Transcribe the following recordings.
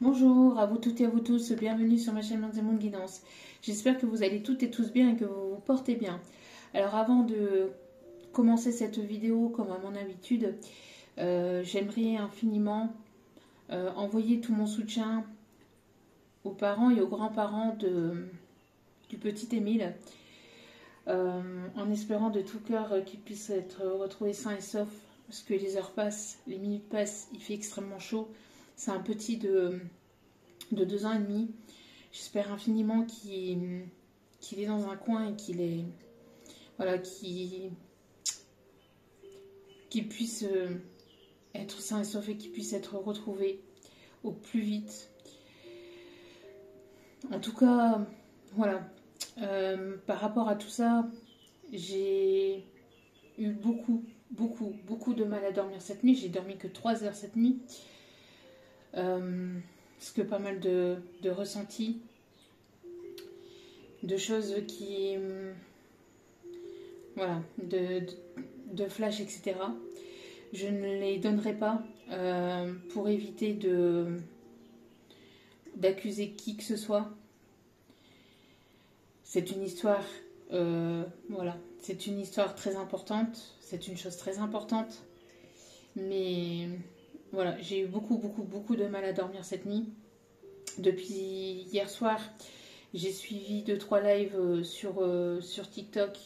Bonjour à vous toutes et à vous tous, bienvenue sur ma chaîne Monde Guidance. J'espère que vous allez toutes et tous bien et que vous vous portez bien. Alors avant de commencer cette vidéo comme à mon habitude, j'aimerais infiniment envoyer tout mon soutien aux parents et aux grands-parents du petit Émile, en espérant de tout cœur qu'il puisse être retrouvé sain et sauf, parce que les heures passent, les minutes passent, il fait extrêmement chaud. C'est un petit de 2 ans et demi. J'espère infiniment qu'il est dans un coin et qu'il est voilà qu'il puisse être sain et sauf et qu'il puisse être retrouvé au plus vite. En tout cas, voilà. Par rapport à tout ça, j'ai eu beaucoup de mal à dormir cette nuit. J'ai dormi que 3 heures cette nuit. Parce que pas mal de ressentis, de choses qui voilà, de flash, etc. Je ne les donnerai pas pour éviter d'accuser qui que ce soit. C'est une histoire, voilà, c'est une histoire très importante, c'est une chose très importante. Mais voilà, j'ai eu beaucoup de mal à dormir cette nuit. Depuis hier soir, j'ai suivi 2-3 lives sur TikTok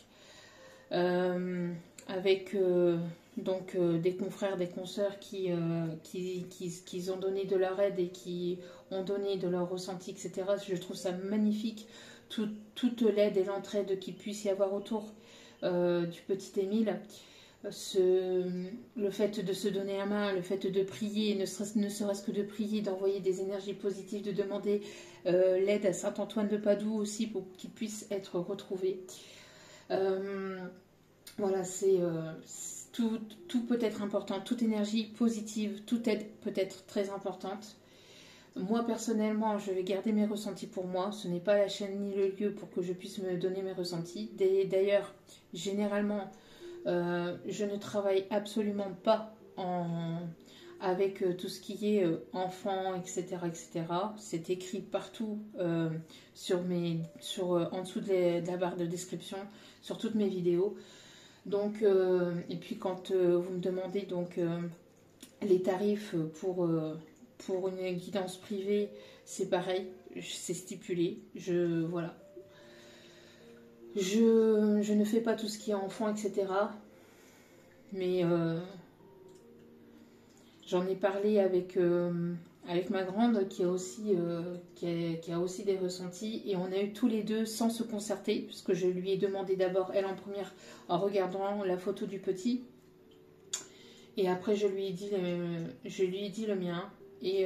avec des confrères, des consoeurs qui ont donné de leur aide et qui ont donné de leur ressenti, etc. Je trouve ça magnifique, toute l'aide et l'entraide qu'il puisse y avoir autour du petit Émile. Le fait de se donner la main, le fait de prier, ne serait-ce que de prier, d'envoyer des énergies positives, de demander l'aide à Saint-Antoine de Padoue aussi pour qu'il puisse être retrouvé. Voilà, tout peut être important, toute énergie positive, toute aide peut être très importante. Moi personnellement, je vais garder mes ressentis pour moi. Ce n'est pas la chaîne ni le lieu pour que je puisse me donner mes ressentis. D'ailleurs, généralement, je ne travaille absolument pas avec tout ce qui est enfants, etc., etc. C'est écrit partout en dessous de la barre de description sur toutes mes vidéos. Donc, et puis quand vous me demandez donc les tarifs pour une guidance privée, c'est pareil, c'est stipulé. Voilà. Je ne fais pas tout ce qui est enfant, etc. Mais j'en ai parlé avec ma grande qui a aussi des ressentis, et on a eu tous les deux sans se concerter, puisque je lui ai demandé d'abord, elle en première, en regardant la photo du petit, et après je lui ai dit le mien, et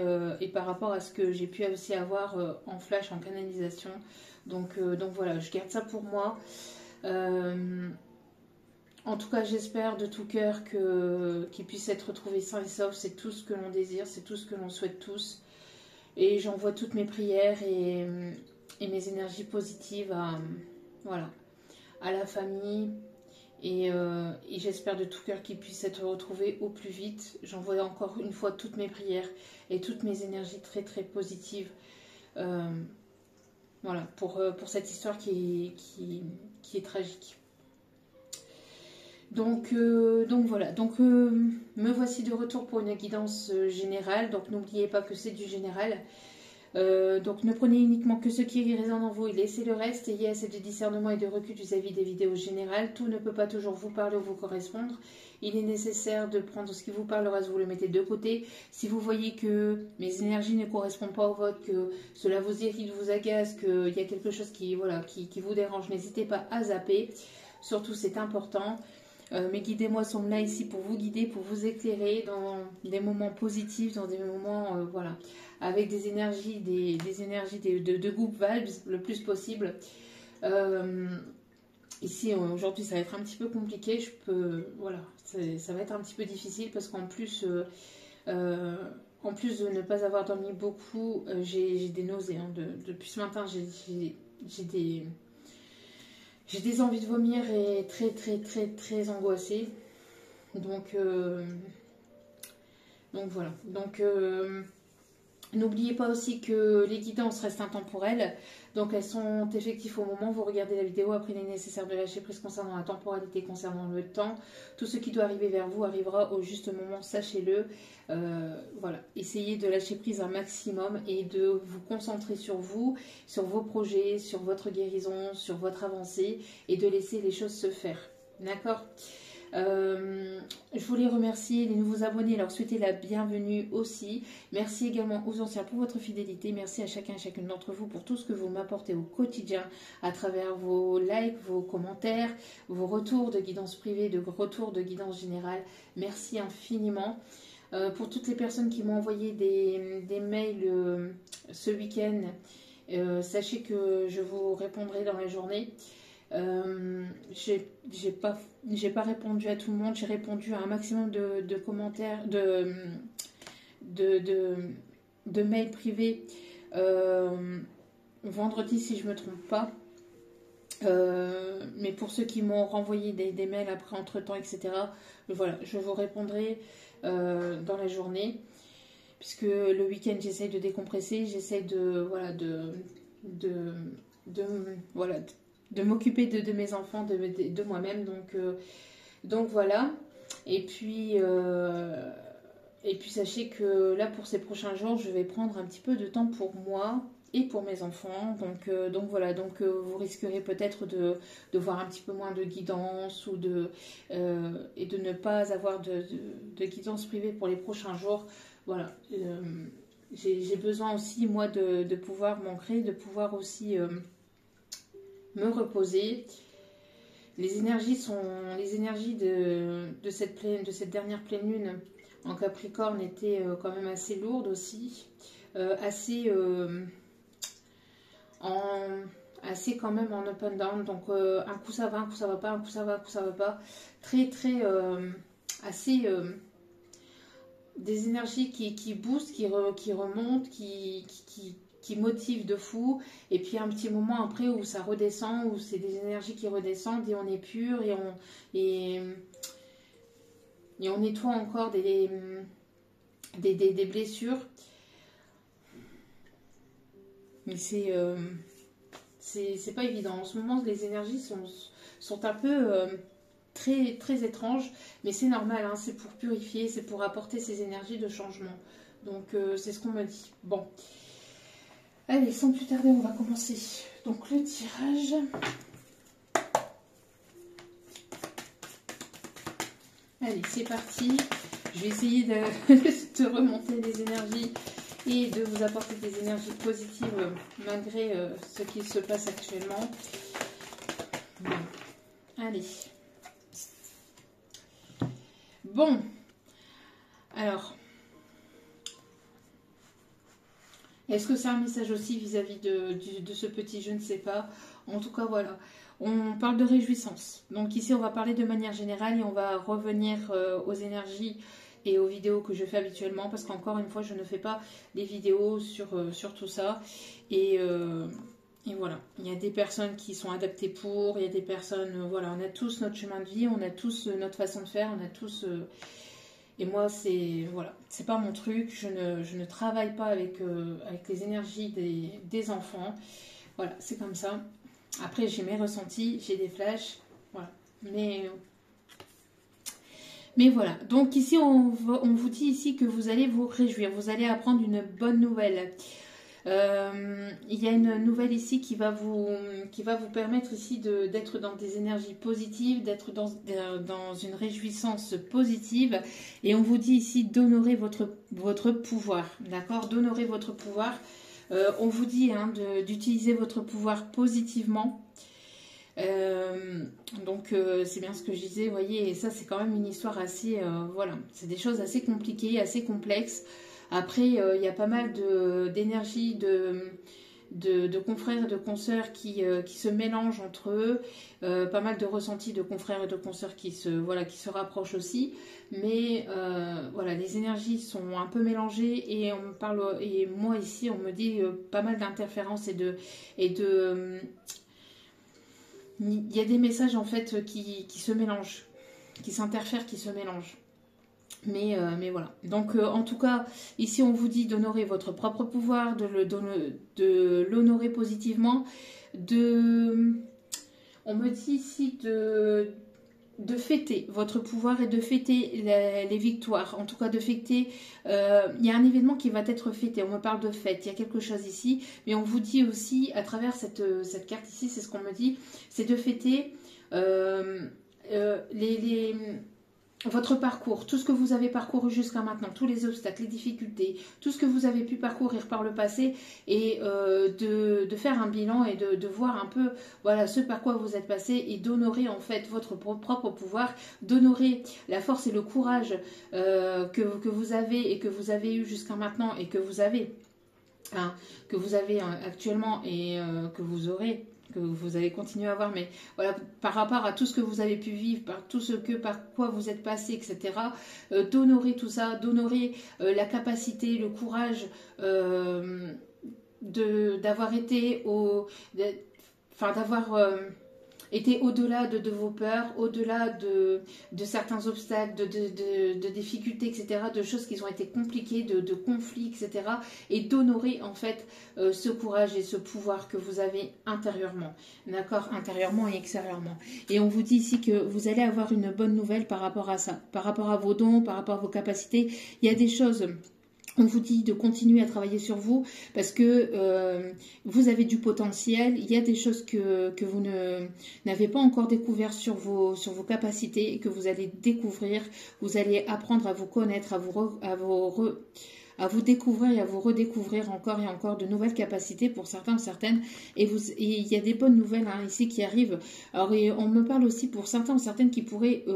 par rapport à ce que j'ai pu aussi avoir en flash, en canalisation. Donc voilà, je garde ça pour moi. En tout cas, j'espère de tout cœur qu'il puisse être retrouvé sain et sauf. C'est tout ce que l'on désire, c'est tout ce que l'on souhaite tous. Et j'envoie toutes mes prières et mes énergies positives voilà, à la famille. Et j'espère de tout cœur qu'il puisse être retrouvé au plus vite. J'envoie encore une fois toutes mes prières et toutes mes énergies très positives. Voilà, pour cette histoire qui est tragique. Donc voilà, me voici de retour pour une guidance générale. Donc n'oubliez pas que c'est du général. Donc ne prenez uniquement que ce qui résonne en vous et laissez le reste. Ayez assez de discernement et de recul vis-à-vis des vidéos générales. Tout ne peut pas toujours vous parler ou vous correspondre. Il est nécessaire de prendre ce qui vous parle, le reste vous le mettez de côté. Si vous voyez que mes énergies ne correspondent pas aux vôtres, que cela vous irrite, vous agace, qu'il y a quelque chose qui vous dérange, n'hésitez pas à zapper. Surtout, c'est important. Mes guidez-moi sont là ici pour vous guider, pour vous éclairer dans des moments positifs, dans des moments voilà, avec des énergies, des énergies de groupe vibes le plus possible. Ici aujourd'hui ça va être un petit peu compliqué, voilà, ça va être un petit peu difficile parce qu'en plus en plus de ne pas avoir dormi beaucoup, j'ai des nausées. Depuis ce matin, j'ai des envies de vomir et très angoissée. Donc voilà. Donc N'oubliez pas aussi que les guidances restent intemporelles, donc elles sont effectives au moment où vous regardez la vidéo. Après, il est nécessaire de lâcher prise concernant la temporalité, concernant le temps. Tout ce qui doit arriver vers vous arrivera au juste moment, sachez-le. Voilà, essayez de lâcher prise un maximum et de vous concentrer sur vous, sur vos projets, sur votre guérison, sur votre avancée et de laisser les choses se faire. D'accord ? Je voulais remercier les nouveaux abonnés, leur souhaiter la bienvenue aussi. Merci également aux anciens pour votre fidélité. Merci à chacun et chacune d'entre vous pour tout ce que vous m'apportez au quotidien à travers vos likes, vos commentaires, vos retours de guidance privée, de retours de guidance générale. Merci infiniment. Pour toutes les personnes qui m'ont envoyé des mails ce week-end, sachez que je vous répondrai dans la journée. J'ai pas répondu à tout le monde, j'ai répondu à un maximum de commentaires, de mails privés vendredi si je me trompe pas. Mais pour ceux qui m'ont renvoyé des mails après entre temps, etc., voilà, je vous répondrai dans la journée, puisque le week-end j'essaye de décompresser, j'essaye de m'occuper de mes enfants, de moi-même, donc voilà. Et puis sachez que là pour ces prochains jours je vais prendre un petit peu de temps pour moi et pour mes enfants, donc voilà, vous risquerez peut-être de voir un petit peu moins de guidance et de ne pas avoir de guidance privée pour les prochains jours. Voilà, j'ai besoin aussi moi de pouvoir m'ancrer, de pouvoir aussi me reposer. Les énergies de cette dernière pleine lune en Capricorne étaient quand même assez lourdes aussi, assez quand même en up and down, donc un coup ça va, un coup ça va pas, un coup ça va, un coup ça va pas, très assez des énergies qui boostent, qui remontent, qui motive de fou, et puis un petit moment après où ça redescend, où c'est des énergies qui redescendent et on est pur et on nettoie encore des blessures. Mais c'est pas évident. En ce moment, les énergies sont un peu très étranges, mais c'est normal, hein, c'est pour purifier, c'est pour apporter ces énergies de changement. Donc c'est ce qu'on me dit. Bon. Allez, sans plus tarder, on va commencer. Donc le tirage. Allez, c'est parti. Je vais essayer de remonter les énergies et de vous apporter des énergies positives malgré ce qui se passe actuellement. Bon. Allez. Bon. Alors. Est-ce que c'est un message aussi vis-à-vis de ce petit, je ne sais pas. En tout cas, voilà. On parle de réjouissance. Donc ici, on va parler de manière générale et on va revenir aux énergies et aux vidéos que je fais habituellement. Parce qu'encore une fois, je ne fais pas des vidéos sur tout ça. Et voilà. Il y a des personnes qui sont adaptées il y a des personnes... voilà, on a tous notre chemin de vie, on a tous notre façon de faire, on a tous... Et moi, c'est pas mon truc. Je ne travaille pas avec les énergies des enfants. Voilà, c'est comme ça. Après, j'ai mes ressentis, j'ai des flashs. Voilà. Mais voilà. Donc ici, on vous dit ici que vous allez vous réjouir. Vous allez apprendre une bonne nouvelle. Il y a une nouvelle ici qui va vous permettre ici d'être dans des énergies positives, d'être dans une réjouissance positive, et on vous dit ici d'honorer votre pouvoir, d'accord, d'honorer votre pouvoir. On vous dit d'utiliser votre pouvoir positivement. Donc c'est bien ce que je disais, vous voyez, et ça c'est quand même une histoire assez, voilà, c'est des choses assez compliquées, assez complexes. Après, il y a pas mal d'énergie de confrères et de consoeurs qui se mélangent entre eux. Pas mal de ressentis de confrères et de consoeurs qui se rapprochent aussi. Mais voilà, les énergies sont un peu mélangées et et moi ici, on me dit pas mal d'interférences il y a des messages en fait qui se mélangent, qui s'interfèrent, qui se mélangent. Mais voilà. Donc, en tout cas, ici, on vous dit d'honorer votre propre pouvoir, de l'honorer positivement. On me dit ici de fêter votre pouvoir et de fêter les victoires. En tout cas, de fêter... il y a un événement qui va être fêté. On me parle de fête. Il y a quelque chose ici. Mais on vous dit aussi, à travers cette carte ici, c'est ce qu'on me dit, c'est de fêter votre parcours, tout ce que vous avez parcouru jusqu'à maintenant, tous les obstacles, les difficultés, tout ce que vous avez pu parcourir par le passé et de faire un bilan et de voir un peu voilà, ce par quoi vous êtes passé et d'honorer en fait votre propre pouvoir, d'honorer la force et le courage que vous avez et que vous avez eu jusqu'à maintenant et que vous avez, actuellement et que vous aurez, que vous allez continuer à avoir, mais voilà, par rapport à tout ce que vous avez pu vivre, par tout ce par quoi vous êtes passé, etc., d'honorer tout ça, d'honorer la capacité, le courage d'avoir été d'avoir été au-delà de vos peurs, au-delà de certains obstacles, de difficultés, etc., de choses qui ont été compliquées, de conflits, etc., et d'honorer en fait ce courage et ce pouvoir que vous avez intérieurement, d'accord, intérieurement et extérieurement. Et on vous dit ici que vous allez avoir une bonne nouvelle par rapport à ça, par rapport à vos dons, par rapport à vos capacités. Il y a des choses... On vous dit de continuer à travailler sur vous parce que vous avez du potentiel. Il y a des choses que vous n'avez pas encore découvert sur vos capacités et que vous allez découvrir. Vous allez apprendre à vous connaître, à vous découvrir et à vous redécouvrir encore et encore de nouvelles capacités pour certains ou certaines. Et il y a des bonnes nouvelles ici qui arrivent. Alors, on me parle aussi pour certains ou certaines qui pourraient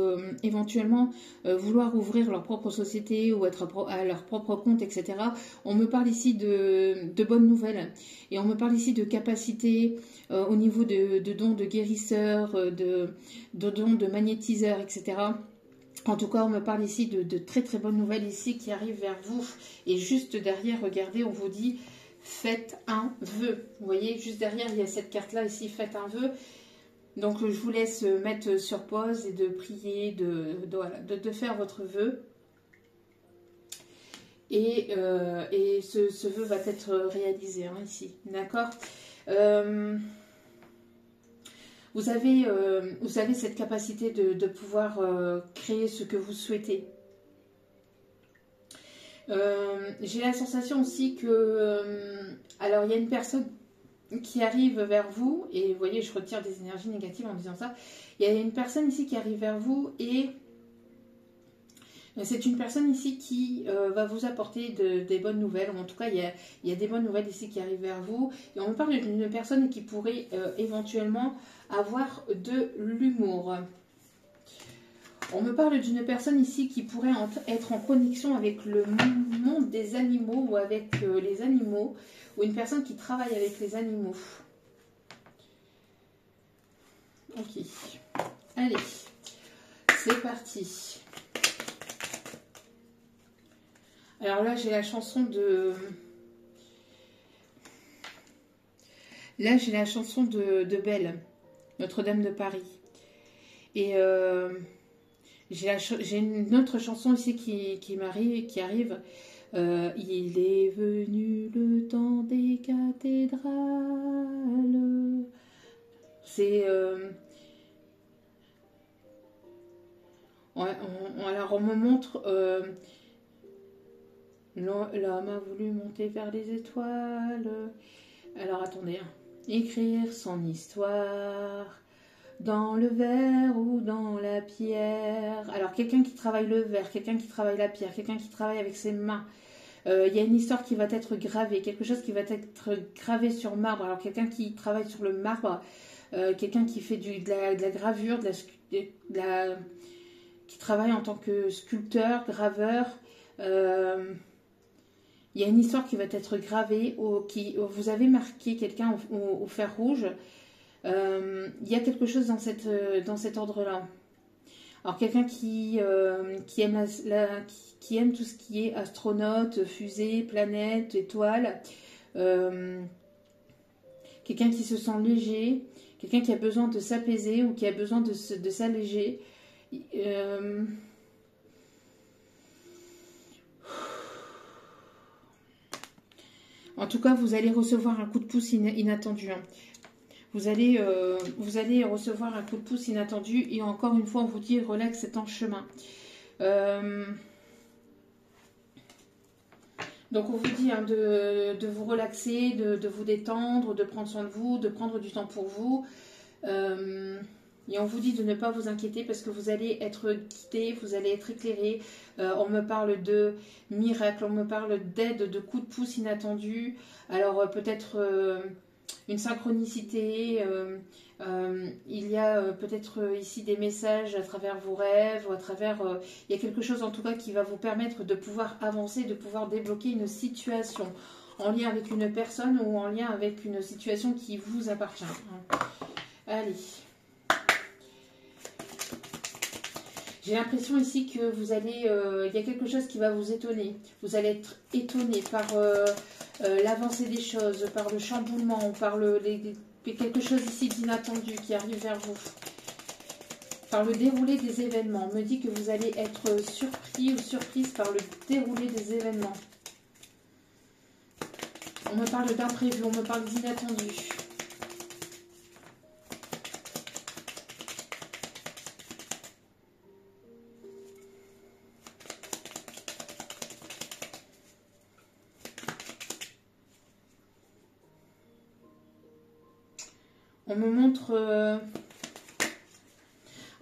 éventuellement vouloir ouvrir leur propre société ou être à leur propre compte, etc. On me parle ici de bonnes nouvelles. Et on me parle ici de capacités au niveau de dons de guérisseurs, de dons de magnétiseurs, etc. En tout cas, on me parle ici de très très bonnes nouvelles ici qui arrivent vers vous. Et juste derrière, regardez, on vous dit faites un vœu. Vous voyez, juste derrière, il y a cette carte-là ici, faites un vœu. Donc, je vous laisse mettre sur pause et de prier, de faire votre vœu. Et ce vœu va être réalisé ici. D'accord Vous avez cette capacité de pouvoir créer ce que vous souhaitez. J'ai la sensation aussi que... alors, il y a une personne qui arrive vers vous, et vous voyez, je retire des énergies négatives en disant ça. Il y a une personne ici qui arrive vers vous, et c'est une personne ici qui va vous apporter des bonnes nouvelles, ou en tout cas, il y a des bonnes nouvelles ici qui arrivent vers vous. Et on me parle d'une personne qui pourrait éventuellement avoir de l'humour. On me parle d'une personne ici qui pourrait être en connexion avec le monde des animaux ou avec les animaux, ou une personne qui travaille avec les animaux. Ok. Allez, c'est parti. Alors là, j'ai la chanson de... Là, j'ai la chanson de Belle, Notre-Dame de Paris. Et j'ai une autre chanson ici qui arrive. Il est venu le temps des cathédrales. C'est... alors, on me montre... l'homme a voulu monter vers les étoiles. Alors, attendez. Écrire son histoire dans le verre ou dans la pierre. Alors, quelqu'un qui travaille le verre, quelqu'un qui travaille la pierre, quelqu'un qui travaille avec ses mains. Il y a une histoire qui va être gravée, quelque chose qui va être gravé sur marbre. Alors, quelqu'un qui travaille sur le marbre, quelqu'un qui fait de la gravure, qui travaille en tant que sculpteur, graveur. Il y a une histoire qui va être gravée, vous avez marqué quelqu'un au fer rouge. Il y a quelque chose dans cet ordre-là. Alors, quelqu'un qui aime qui aime tout ce qui est astronaute, fusée, planète, étoile. Quelqu'un qui se sent léger. Quelqu'un qui a besoin de s'apaiser ou qui a besoin de s'alléger. En tout cas, vous allez recevoir un coup de pouce inattendu. Hein. Vous allez recevoir un coup de pouce inattendu. Et encore une fois, on vous dit, relax, c'est en chemin. Donc on vous dit hein, de vous relaxer, de vous détendre, de prendre soin de vous, de prendre du temps pour vous. Et on vous dit de ne pas vous inquiéter parce que vous allez être guidé, vous allez être éclairé. On me parle de miracles, on me parle d'aide, de coups de pouce inattendus. Alors peut-être une synchronicité, il y a peut-être ici des messages à travers vos rêves, ou à travers... il y a quelque chose en tout cas qui va vous permettre de pouvoir avancer, de pouvoir débloquer une situation en lien avec une personne ou en lien avec une situation qui vous appartient. Allez. J'ai l'impression ici que vous allez... il y a quelque chose qui va vous étonner. Vous allez être étonné par l'avancée des choses, par le chamboulement, par quelque chose ici d'inattendu qui arrive vers vous. Par le déroulé des événements. On me dit que vous allez être surpris ou surprise par le déroulé des événements. On me parle d'imprévu, on me parle d'inattendu.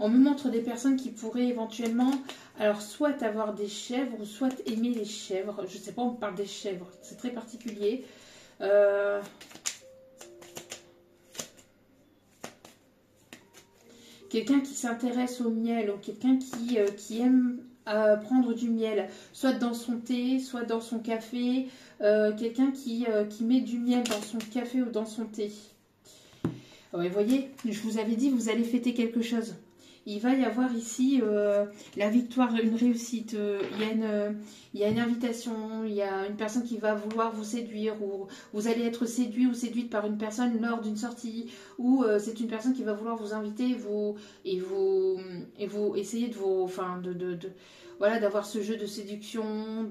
On me montre des personnes qui pourraient éventuellement, alors soit avoir des chèvres, ou soit aimer les chèvres. Je ne sais pas, on me parle des chèvres, c'est très particulier. Quelqu'un qui s'intéresse au miel, ou quelqu'un qui aime prendre du miel, soit dans son thé, soit dans son café. Quelqu'un qui met du miel dans son café ou dans son thé. Ouais, vous voyez, je vous avais dit, vous allez fêter quelque chose. Il va y avoir ici la victoire, une réussite. Il y a une invitation, il y a une personne qui va vouloir vous séduire, ou vous allez être séduit ou séduite par une personne lors d'une sortie, ou c'est une personne qui va vouloir vous inviter et vous essayer de vous, enfin, voilà, d'avoir ce jeu de séduction.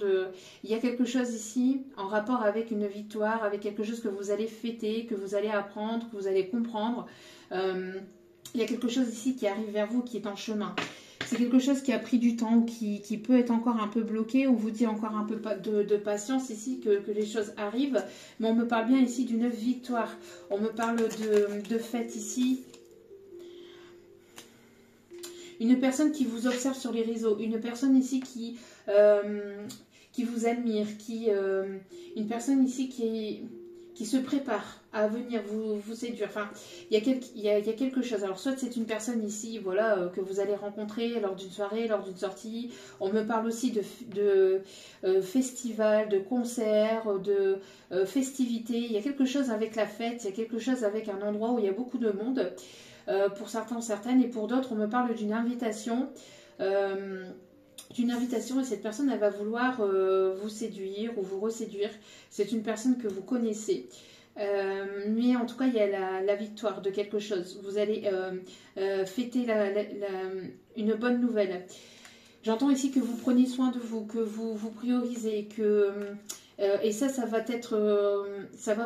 Il y a quelque chose ici en rapport avec une victoire, avec quelque chose que vous allez fêter, que vous allez apprendre, que vous allez comprendre. Il y a quelque chose ici qui arrive vers vous, qui est en chemin. C'est quelque chose qui a pris du temps, qui peut être encore un peu bloqué. On vous dit encore un peu de patience ici, que les choses arrivent. Mais on me parle bien ici d'une victoire. On me parle de fête ici. Une personne qui vous observe sur les réseaux. Une personne ici qui vous admire. Une personne ici qui se prépare à venir vous séduire. Enfin, il y a quelque chose. Alors, soit c'est une personne ici, voilà, que vous allez rencontrer lors d'une soirée, lors d'une sortie. On me parle aussi de festival, de concert, de festivités. Il y a quelque chose avec la fête, il y a quelque chose avec un endroit où il y a beaucoup de monde. Pour certains, certaines, et pour d'autres, on me parle d'une invitation. Et cette personne, elle va vouloir vous séduire ou vous reséduire. C'est une personne que vous connaissez. Mais en tout cas, il y a la victoire de quelque chose. Vous allez fêter une bonne nouvelle. J'entends ici que vous prenez soin de vous, que vous vous priorisez, et ça va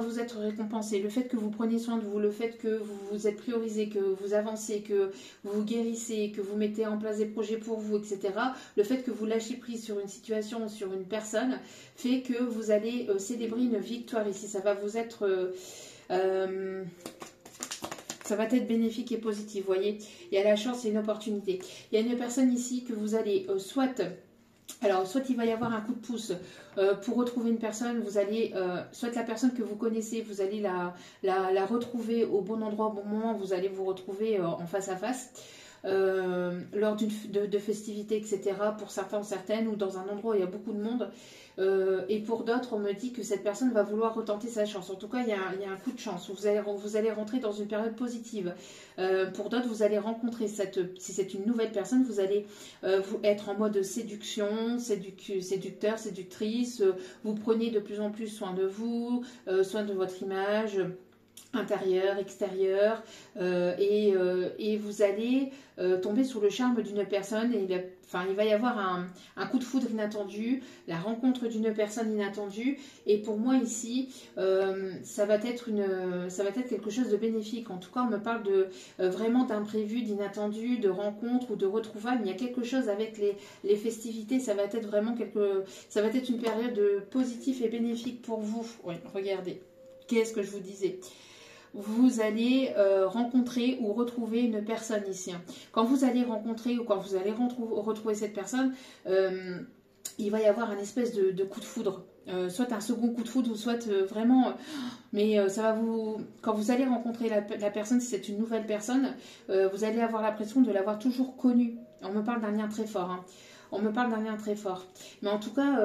vous être récompensé. Le fait que vous preniez soin de vous, le fait que vous vous êtes priorisé, que vous avancez, que vous vous guérissez, que vous mettez en place des projets pour vous, etc. Le fait que vous lâchez prise sur une situation, sur une personne, fait que vous allez célébrer une victoire ici. Ça va vous être... ça va être bénéfique et positif, vous voyez. Il y a la chance et une opportunité. Il y a une personne ici que vous allez soit il va y avoir un coup de pouce pour retrouver une personne. Vous allez, soit la personne que vous connaissez, vous allez la retrouver au bon endroit, au bon moment. Vous allez vous retrouver en face à face. Lors de festivités, etc. pour certains ou certaines, ou dans un endroit où il y a beaucoup de monde. Et pour d'autres, on me dit que cette personne va vouloir retenter sa chance. En tout cas, il y a un coup de chance. Vous allez rentrer dans une période positive. Pour d'autres, vous allez rencontrer si c'est une nouvelle personne, vous allez vous être en mode séduction, séducteur, séductrice. Vous prenez de plus en plus soin de vous, soin de votre image. intérieur, extérieur, et vous allez tomber sous le charme d'une personne et il va y avoir un coup de foudre inattendu, la rencontre d'une personne inattendue, et pour moi ici ça va être quelque chose de bénéfique. En tout cas, on me parle de vraiment d'imprévu, d'inattendu, de rencontre ou de retrouvailles. Il y a quelque chose avec les festivités, ça va être vraiment ça va être une période positive et bénéfique pour vous. Oui, regardez, qu'est-ce que je vous disais? Vous allez rencontrer ou retrouver une personne ici. Quand vous allez rencontrer ou quand vous allez retrouver cette personne, il va y avoir un espèce de coup de foudre. Soit un second coup de foudre ou soit vraiment... mais ça va vous... Quand vous allez rencontrer la personne, si c'est une nouvelle personne, vous allez avoir l'impression de l'avoir toujours connue. On me parle d'un lien très fort. Hein. On me parle d'un lien très fort. Mais en tout cas,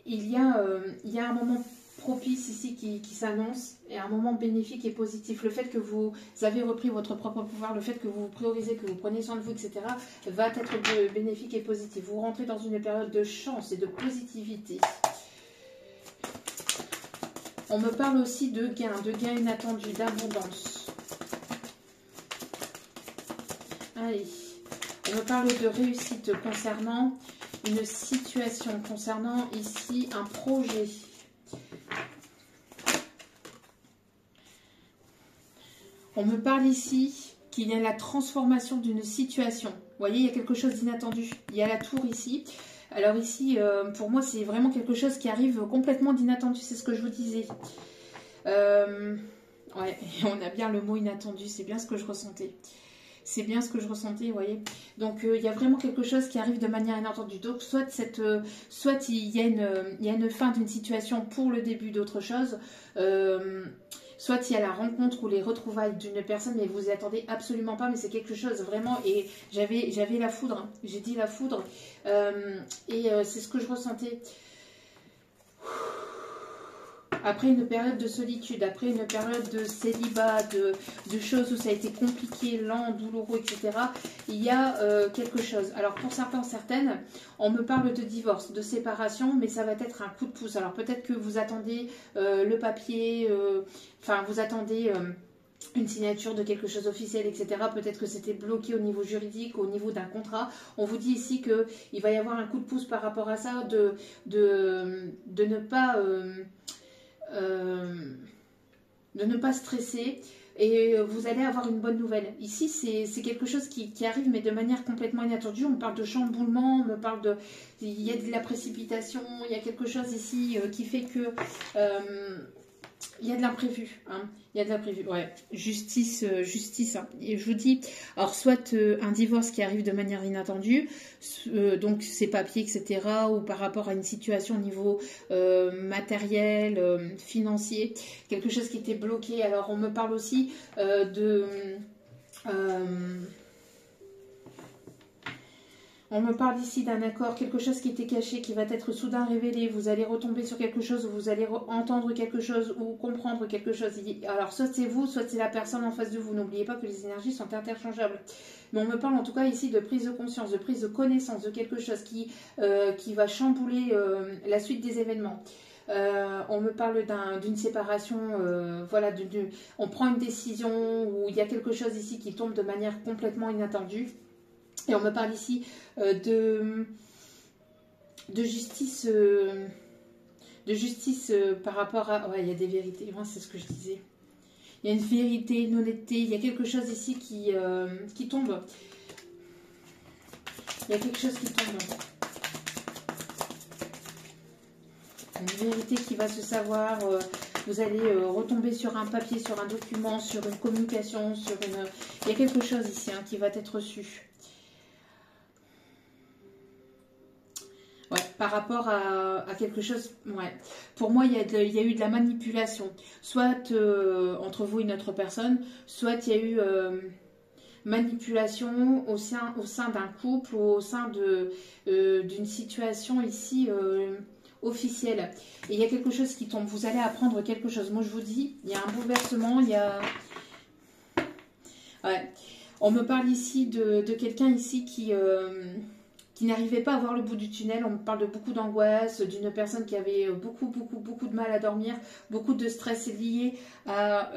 il y a un moment propice ici qui s'annonce, et un moment bénéfique et positif. Le fait que vous avez repris votre propre pouvoir, le fait que vous vous priorisez, que vous prenez soin de vous, etc., va être bénéfique et positif. Vous rentrez dans une période de chance et de positivité. On me parle aussi de gains inattendus, d'abondance. Allez, on me parle de réussite concernant une situation, concernant ici un projet. On me parle ici qu'il y a la transformation d'une situation. Vous voyez, il y a quelque chose d'inattendu. Il y a la tour ici. Alors ici, pour moi, c'est vraiment quelque chose qui arrive complètement d'inattendu. C'est ce que je vous disais. Ouais, on a bien le mot inattendu. C'est bien ce que je ressentais. C'est bien ce que je ressentais, vous voyez. Donc, il y a vraiment quelque chose qui arrive de manière inattendue. Donc, soit il y a une fin d'une situation pour le début d'autre chose. Soit il y a la rencontre ou les retrouvailles d'une personne, mais vous y attendez absolument pas, mais c'est quelque chose vraiment, et j'avais la foudre, hein. J'ai dit la foudre, c'est ce que je ressentais. Après une période de solitude, après une période de célibat, de choses où ça a été compliqué, lent, douloureux, etc., il y a quelque chose. Alors pour certains, certaines, on me parle de divorce, de séparation, mais ça va être un coup de pouce. Alors peut-être que vous attendez le papier, vous attendez... une signature de quelque chose officiel, etc. Peut-être que c'était bloqué au niveau juridique, au niveau d'un contrat. On vous dit ici qu'il va y avoir un coup de pouce par rapport à ça, de ne pas... de ne pas stresser, et vous allez avoir une bonne nouvelle. Ici, c'est quelque chose qui arrive, mais de manière complètement inattendue. On me parle de chamboulement, on me parle de... Il y a de la précipitation, il y a quelque chose ici qui fait que... il y a de l'imprévu, hein. Il y a de l'imprévu, ouais. Justice, hein. Et je vous dis, alors soit un divorce qui arrive de manière inattendue, donc ses papiers, etc., ou par rapport à une situation au niveau matériel, financier, quelque chose qui était bloqué. Alors on me parle aussi on me parle ici d'un accord, quelque chose qui était caché, qui va être soudain révélé. Vous allez retomber sur quelque chose, vous allez entendre quelque chose ou comprendre quelque chose. Alors, soit c'est vous, soit c'est la personne en face de vous. N'oubliez pas que les énergies sont interchangeables. Mais on me parle en tout cas ici de prise de conscience, de prise de connaissance, de quelque chose qui va chambouler la suite des événements. On me parle d'une séparation, voilà, on prend une décision où il y a quelque chose ici qui tombe de manière complètement inattendue. Et on me parle ici de justice, par rapport à... Ouais, il y a des vérités, moi c'est ce que je disais. Il y a une vérité, une honnêteté, il y a quelque chose ici qui tombe. Il y a quelque chose qui tombe. Une vérité qui va se savoir... vous allez retomber sur un papier, sur un document, sur une communication, sur une... Il y a quelque chose ici hein, qui va être reçu. Ouais, par rapport à quelque chose, ouais. Pour moi, il y a eu de la manipulation. Soit entre vous et une autre personne, soit il y a eu manipulation au sein d'un couple ou au sein d'une situation ici officielle. Et il y a quelque chose qui tombe. Vous allez apprendre quelque chose. Moi, je vous dis, il y a un bouleversement, il y a... Ouais. On me parle ici de quelqu'un ici qui qui n'arrivait pas à voir le bout du tunnel. On me parle de beaucoup d'angoisse, d'une personne qui avait beaucoup de mal à dormir, beaucoup de stress lié à...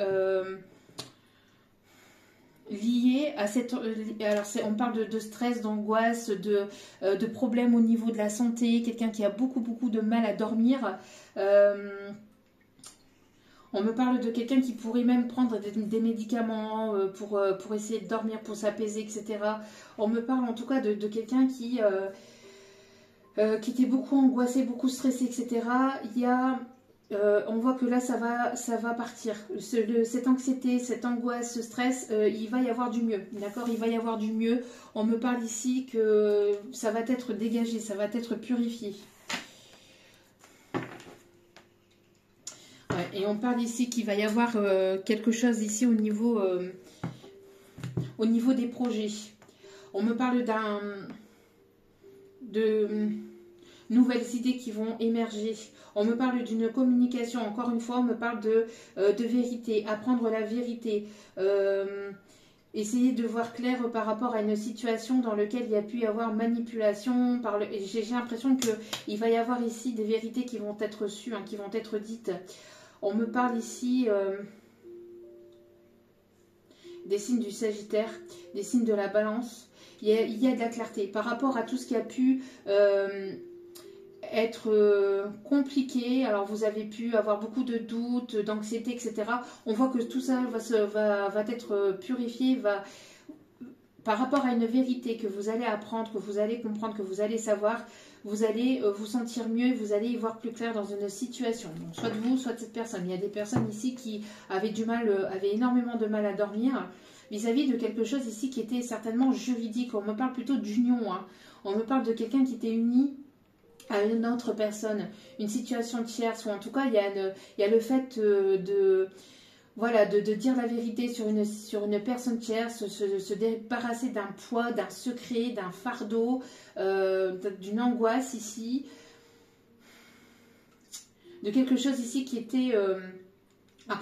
cette... Alors on parle de stress, d'angoisse, de problèmes au niveau de la santé, quelqu'un qui a beaucoup de mal à dormir. On me parle de quelqu'un qui pourrait même prendre des médicaments pour essayer de dormir, pour s'apaiser, etc. On me parle en tout cas de quelqu'un qui était beaucoup angoissé, beaucoup stressé, etc. On voit que là, ça va partir. Cette anxiété, cette angoisse, ce stress, il va y avoir du mieux. D'accord? Il va y avoir du mieux. On me parle ici que ça va être dégagé, ça va être purifié. Ouais, et on parle ici qu'il va y avoir quelque chose ici au niveau des projets. On me parle de nouvelles idées qui vont émerger. On me parle d'une communication. Encore une fois, on me parle de vérité, apprendre la vérité. Essayer de voir clair par rapport à une situation dans laquelle il y a pu y avoir manipulation. J'ai l'impression qu'il va y avoir ici des vérités qui vont être sues, qui vont être dites. On me parle ici des signes du Sagittaire, des signes de la Balance. Il y a de la clarté par rapport à tout ce qui a pu être compliqué. Alors vous avez pu avoir beaucoup de doutes, d'anxiété, etc. On voit que tout ça va être purifié, par rapport à une vérité que vous allez apprendre, que vous allez comprendre, que vous allez savoir. Vous allez vous sentir mieux, vous allez y voir plus clair dans une situation. Donc, soit de vous, soit de cette personne. Il y a des personnes ici qui avaient énormément de mal à dormir vis-à-vis de quelque chose ici qui était certainement juridique. On me parle plutôt d'union. On me parle de quelqu'un qui était uni à une autre personne, une situation tierce, ou en tout cas, il y a le fait de dire la vérité sur une personne tierce, se débarrasser d'un poids, d'un secret, d'un fardeau, d'une angoisse ici, de quelque chose ici qui était...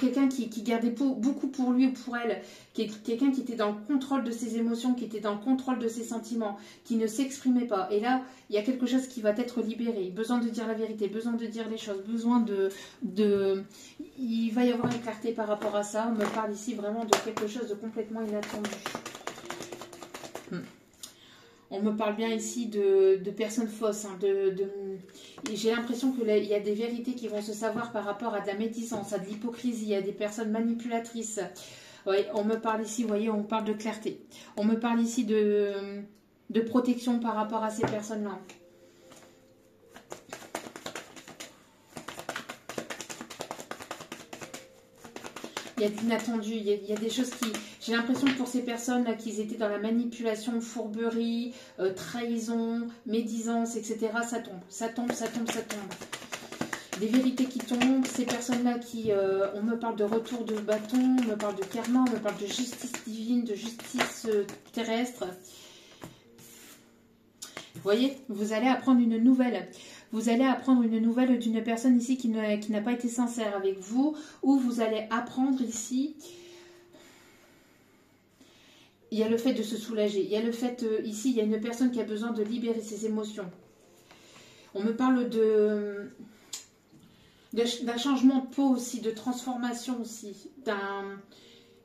quelqu'un qui gardait beaucoup pour lui ou pour elle, quelqu'un qui était dans le contrôle de ses émotions, qui était dans le contrôle de ses sentiments, qui ne s'exprimait pas. Et là, il y a quelque chose qui va être libéré. Besoin de dire la vérité, besoin de dire les choses, besoin il va y avoir une clarté par rapport à ça. On me parle ici vraiment de quelque chose de complètement inattendu. On me parle bien ici de personnes fausses. J'ai l'impression qu'il y a des vérités qui vont se savoir par rapport à de la médisance, à de l'hypocrisie, à des personnes manipulatrices. Ouais, on me parle ici, vous voyez, on parle de clarté. On me parle ici de protection par rapport à ces personnes-là. Il y a de l'inattendu, il y a des choses qui... J'ai l'impression que pour ces personnes-là, qu'ils étaient dans la manipulation, fourberie, trahison, médisance, etc. Ça tombe, ça tombe, ça tombe, ça tombe. Des vérités qui tombent, ces personnes-là qui... on me parle de retour de bâton, on me parle de karma, on me parle de justice divine, de justice terrestre. Vous voyez, vous allez apprendre une nouvelle. Vous allez apprendre une nouvelle d'une personne ici qui n'a pas été sincère avec vous, ou vous allez apprendre ici... Il y a le fait de se soulager. Il y a le fait, ici, il y a une personne qui a besoin de libérer ses émotions. On me parle d'un changement de peau aussi, de transformation aussi.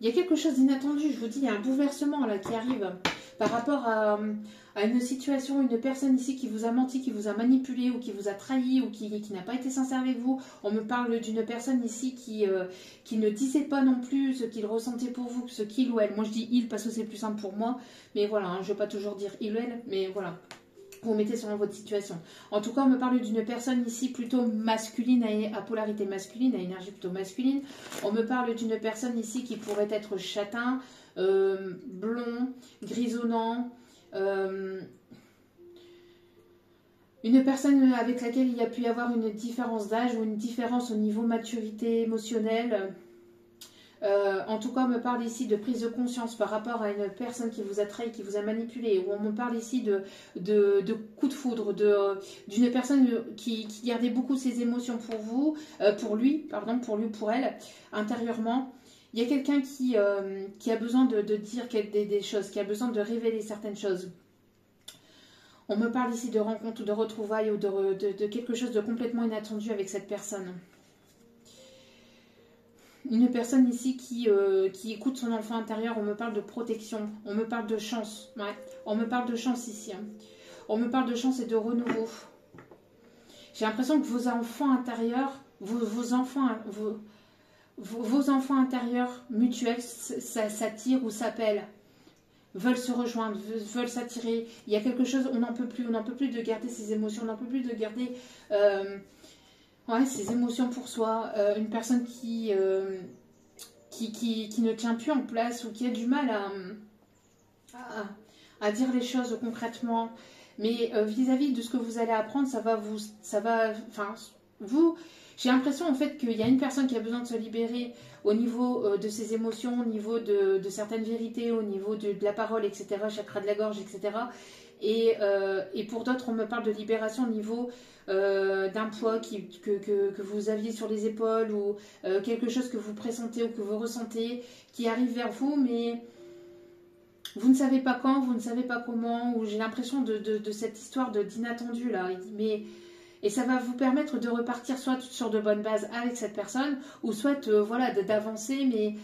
Il y a quelque chose d'inattendu, je vous dis, il y a un bouleversement là qui arrive par rapport à une situation, une personne ici qui vous a menti, qui vous a manipulé ou qui vous a trahi ou qui n'a pas été sincère avec vous. On me parle d'une personne ici qui ne disait pas non plus ce qu'il ressentait pour vous, ce qu'il ou elle. Moi je dis il parce que c'est plus simple pour moi, mais voilà, je ne vais pas toujours dire il ou elle, mais voilà. Vous mettez selon votre situation. En tout cas, on me parle d'une personne ici plutôt masculine, à polarité masculine, à énergie plutôt masculine. On me parle d'une personne ici qui pourrait être châtain, blond, grisonnant. Une personne avec laquelle il y a pu y avoir une différence d'âge ou une différence au niveau maturité émotionnelle. En tout cas, on me parle ici de prise de conscience par rapport à une personne qui vous a trahi, qui vous a manipulé, ou on me parle ici de coup de foudre, d'une personne qui gardait beaucoup ses émotions pour vous, pour lui, pour elle, intérieurement. Il y a quelqu'un qui a besoin de dire des choses, qui a besoin de révéler certaines choses. On me parle ici de rencontre, de retrouvailles ou de quelque chose de complètement inattendu avec cette personne. Une personne ici qui écoute son enfant intérieur, on me parle de protection, on me parle de chance. Ouais, on me parle de chance ici. Hein. On me parle de chance et de renouveau. J'ai l'impression que vos enfants intérieurs, vos enfants intérieurs mutuels s'attirent ou s'appellent, veulent se rejoindre, veulent s'attirer. Il y a quelque chose, on n'en peut plus de garder ses émotions, on n'en peut plus de garder ses émotions pour soi. Une personne qui ne tient plus en place ou qui a du mal à dire les choses concrètement. Mais vis-à-vis de ce que vous allez apprendre, j'ai l'impression en fait qu'il y a une personne qui a besoin de se libérer au niveau de ses émotions, au niveau de certaines vérités, au niveau de la parole, etc., chakra de la gorge, etc. Et pour d'autres, on me parle de libération au niveau d'un poids que vous aviez sur les épaules ou quelque chose que vous pressentez ou que vous ressentez qui arrive vers vous, mais vous ne savez pas quand, vous ne savez pas comment, ou j'ai l'impression de cette histoire d'inattendu là. Et ça va vous permettre de repartir soit sur de bonnes bases avec cette personne, ou soit d'avancer, mais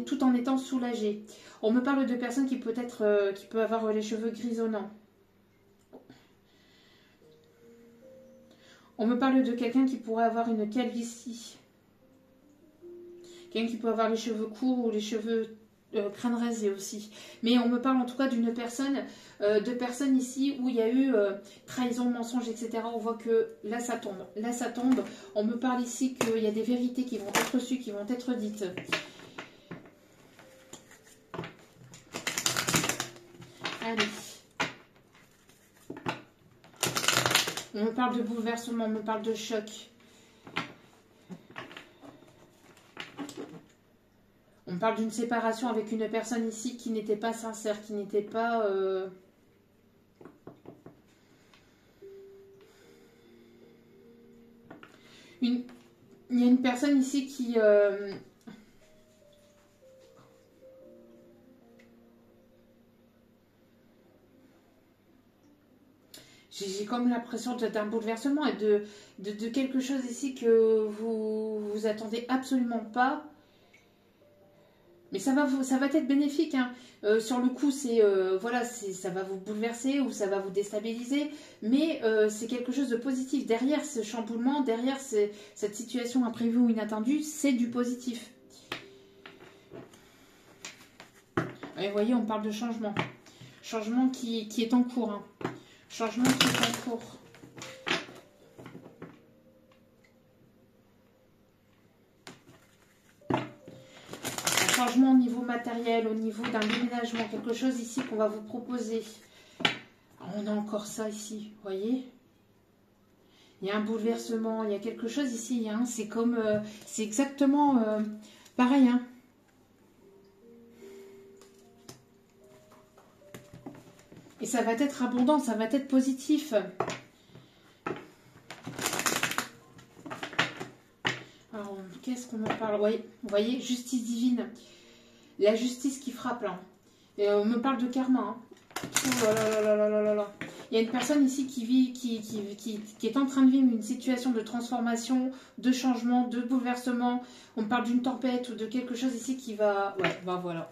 tout en étant soulagé. On me parle de personnes qui peut avoir les cheveux grisonnants. On me parle de quelqu'un qui pourrait avoir une calvitie. Quelqu'un qui peut avoir les cheveux courts ou les cheveux crâne rasé aussi. Mais on me parle en tout cas d'une personne, de personnes ici où il y a eu trahison, mensonge, etc. On voit que là ça tombe. Là ça tombe. On me parle ici qu'il y a des vérités qui vont être reçues, qui vont être dites. Allez. On me parle de bouleversement, on me parle de choc. On parle d'une séparation avec une personne ici qui n'était pas sincère, qui n'était pas... Il y a une personne ici qui... J'ai comme l'impression d'un bouleversement et de quelque chose ici que vous attendez absolument pas. Mais ça va être bénéfique. Hein. Sur le coup, ça va vous bouleverser ou ça va vous déstabiliser. Mais c'est quelque chose de positif. Derrière ce chamboulement, derrière cette situation imprévue ou inattendue, c'est du positif. Et vous voyez, on parle de changement. Changement qui est en cours. Hein. Changement qui est en cours. Changement au niveau matériel, au niveau d'un déménagement, quelque chose ici qu'on va vous proposer. On a encore ça ici, vous voyez. Il y a un bouleversement, il y a quelque chose ici, hein, c'est comme, c'est exactement pareil. Hein. Et ça va être abondant, ça va être positif. Alors, qu'est-ce qu'on en parle? Oui, vous voyez, justice divine. La justice qui frappe, là. Et on me parle de karma. Hein. Oh là là là là là là là. Il y a une personne ici qui est en train de vivre une situation de transformation, de changement, de bouleversement. On parle d'une tempête ou de quelque chose ici qui va... Ouais, ben voilà.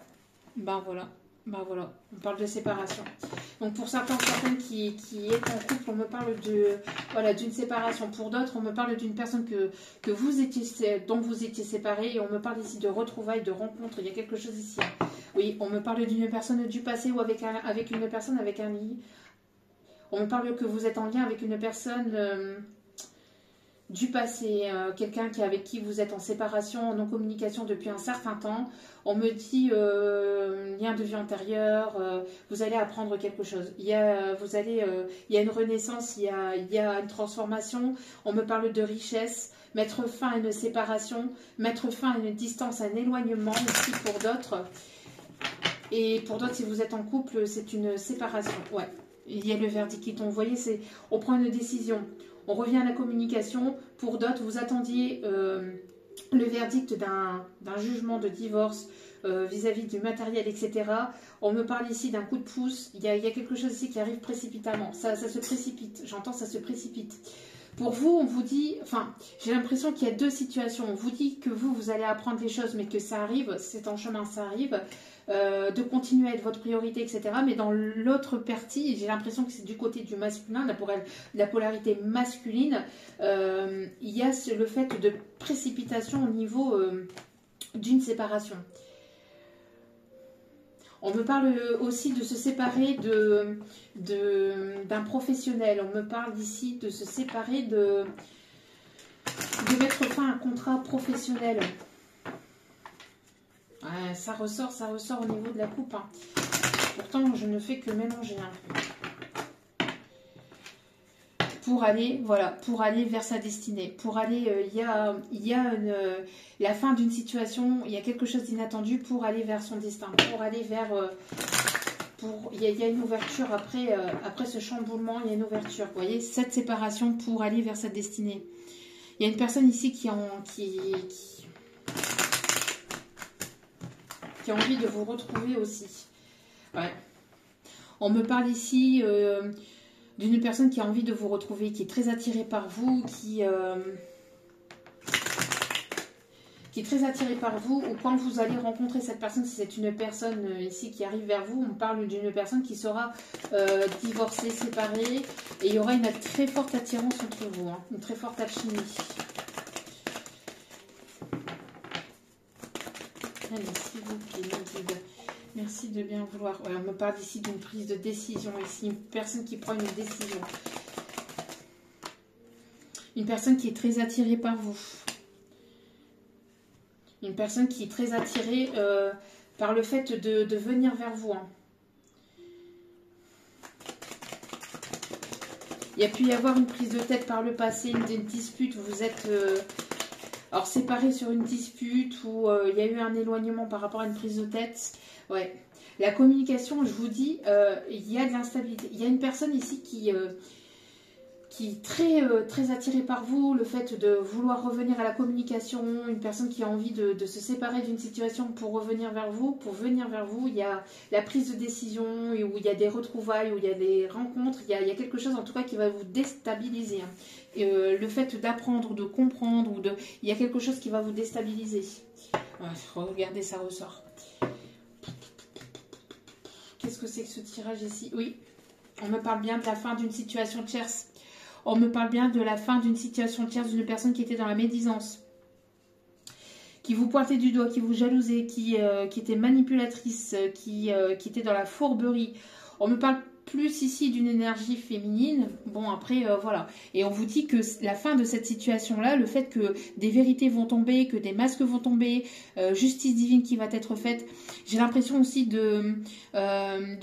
Ben voilà. Ben voilà. On parle de séparation. Donc pour certaines personnes qui est en couple, on me parle d'une séparation. Pour d'autres, on me parle d'une personne dont vous étiez séparés. Et on me parle ici de retrouvailles, de rencontres. Il y a quelque chose ici. Oui, on me parle d'une personne du passé ou avec une personne avec un lit. On me parle que vous êtes en lien avec une personne du passé, quelqu'un avec qui vous êtes en séparation, en non-communication depuis un certain temps. On me dit lien de vie antérieure, vous allez apprendre quelque chose. Il y a une renaissance, il y a une transformation. On me parle de richesse, mettre fin à une séparation, mettre fin à une distance, à un éloignement aussi pour d'autres. Et pour d'autres, si vous êtes en couple, c'est une séparation. Ouais. Il y a le verdict qui tombe. Vous voyez, on prend une décision. On revient à la communication. Pour d'autres, vous attendiez le verdict d'un jugement de divorce vis-à-vis du matériel, etc. On me parle ici d'un coup de pouce. Il y a quelque chose ici qui arrive précipitamment. Ça se précipite. J'entends ça se précipite. Pour vous, on vous dit, enfin, j'ai l'impression qu'il y a deux situations. On vous dit que vous allez apprendre les choses, mais que ça arrive, c'est en chemin, ça arrive, de continuer à être votre priorité, etc. Mais dans l'autre partie, j'ai l'impression que c'est du côté du masculin, la polarité masculine, il y a le fait de précipitation au niveau d'une séparation. On me parle aussi de se séparer d'un professionnel. On me parle ici de se séparer, de mettre fin à un contrat professionnel. Ouais, ça ressort au niveau de la coupe. Hein. Pourtant, je ne fais que mélanger. Hein. Pour aller, voilà, pour aller vers sa destinée. Pour aller, il y a la fin d'une situation, il y a quelque chose d'inattendu pour aller vers son destin, pour aller vers... il y a une ouverture après ce chamboulement, il y a une ouverture. Vous voyez, cette séparation pour aller vers sa destinée. Il y a une personne ici qui a envie de vous retrouver aussi. Ouais. On me parle ici d'une personne qui a envie de vous retrouver, qui est très attirée par vous, qui est très attirée par vous, ou quand vous allez rencontrer cette personne, si c'est une personne ici qui arrive vers vous, on parle d'une personne qui sera divorcée, séparée, et il y aura une très forte attirance entre vous, hein, une très forte alchimie. Allez, s'il vous plaît, mes guides. Merci de bien vouloir. Ouais, on me parle ici d'une prise de décision, ici, une personne qui prend une décision. Une personne qui est très attirée par vous. Une personne qui est très attirée par le fait de venir vers vous. Hein. Il y a pu y avoir une prise de tête par le passé, une dispute où vous êtes alors séparés sur une dispute, où il y a eu un éloignement par rapport à une prise de tête. Ouais. La communication, je vous dis, il y a de l'instabilité. Il y a une personne ici qui est très attirée par vous, le fait de vouloir revenir à la communication, une personne qui a envie de se séparer d'une situation pour revenir vers vous, pour venir vers vous. Il y a la prise de décision, où il y a des retrouvailles, où il y a des rencontres, il y a quelque chose en tout cas qui va vous déstabiliser. Hein. Et, le fait d'apprendre, de comprendre, il y a quelque chose qui va vous déstabiliser. Ouais, regardez, ça ressort. Qu'est-ce que c'est que ce tirage ici? Oui, on me parle bien de la fin d'une situation tierce. On me parle bien de la fin d'une situation tierce, d'une personne qui était dans la médisance, qui vous pointait du doigt, qui vous jalousait, qui était manipulatrice, qui était dans la fourberie. On me parle plus ici d'une énergie féminine. Bon, après, voilà. Et on vous dit que la fin de cette situation-là, le fait que des vérités vont tomber, que des masques vont tomber, justice divine qui va être faite. J'ai l'impression aussi de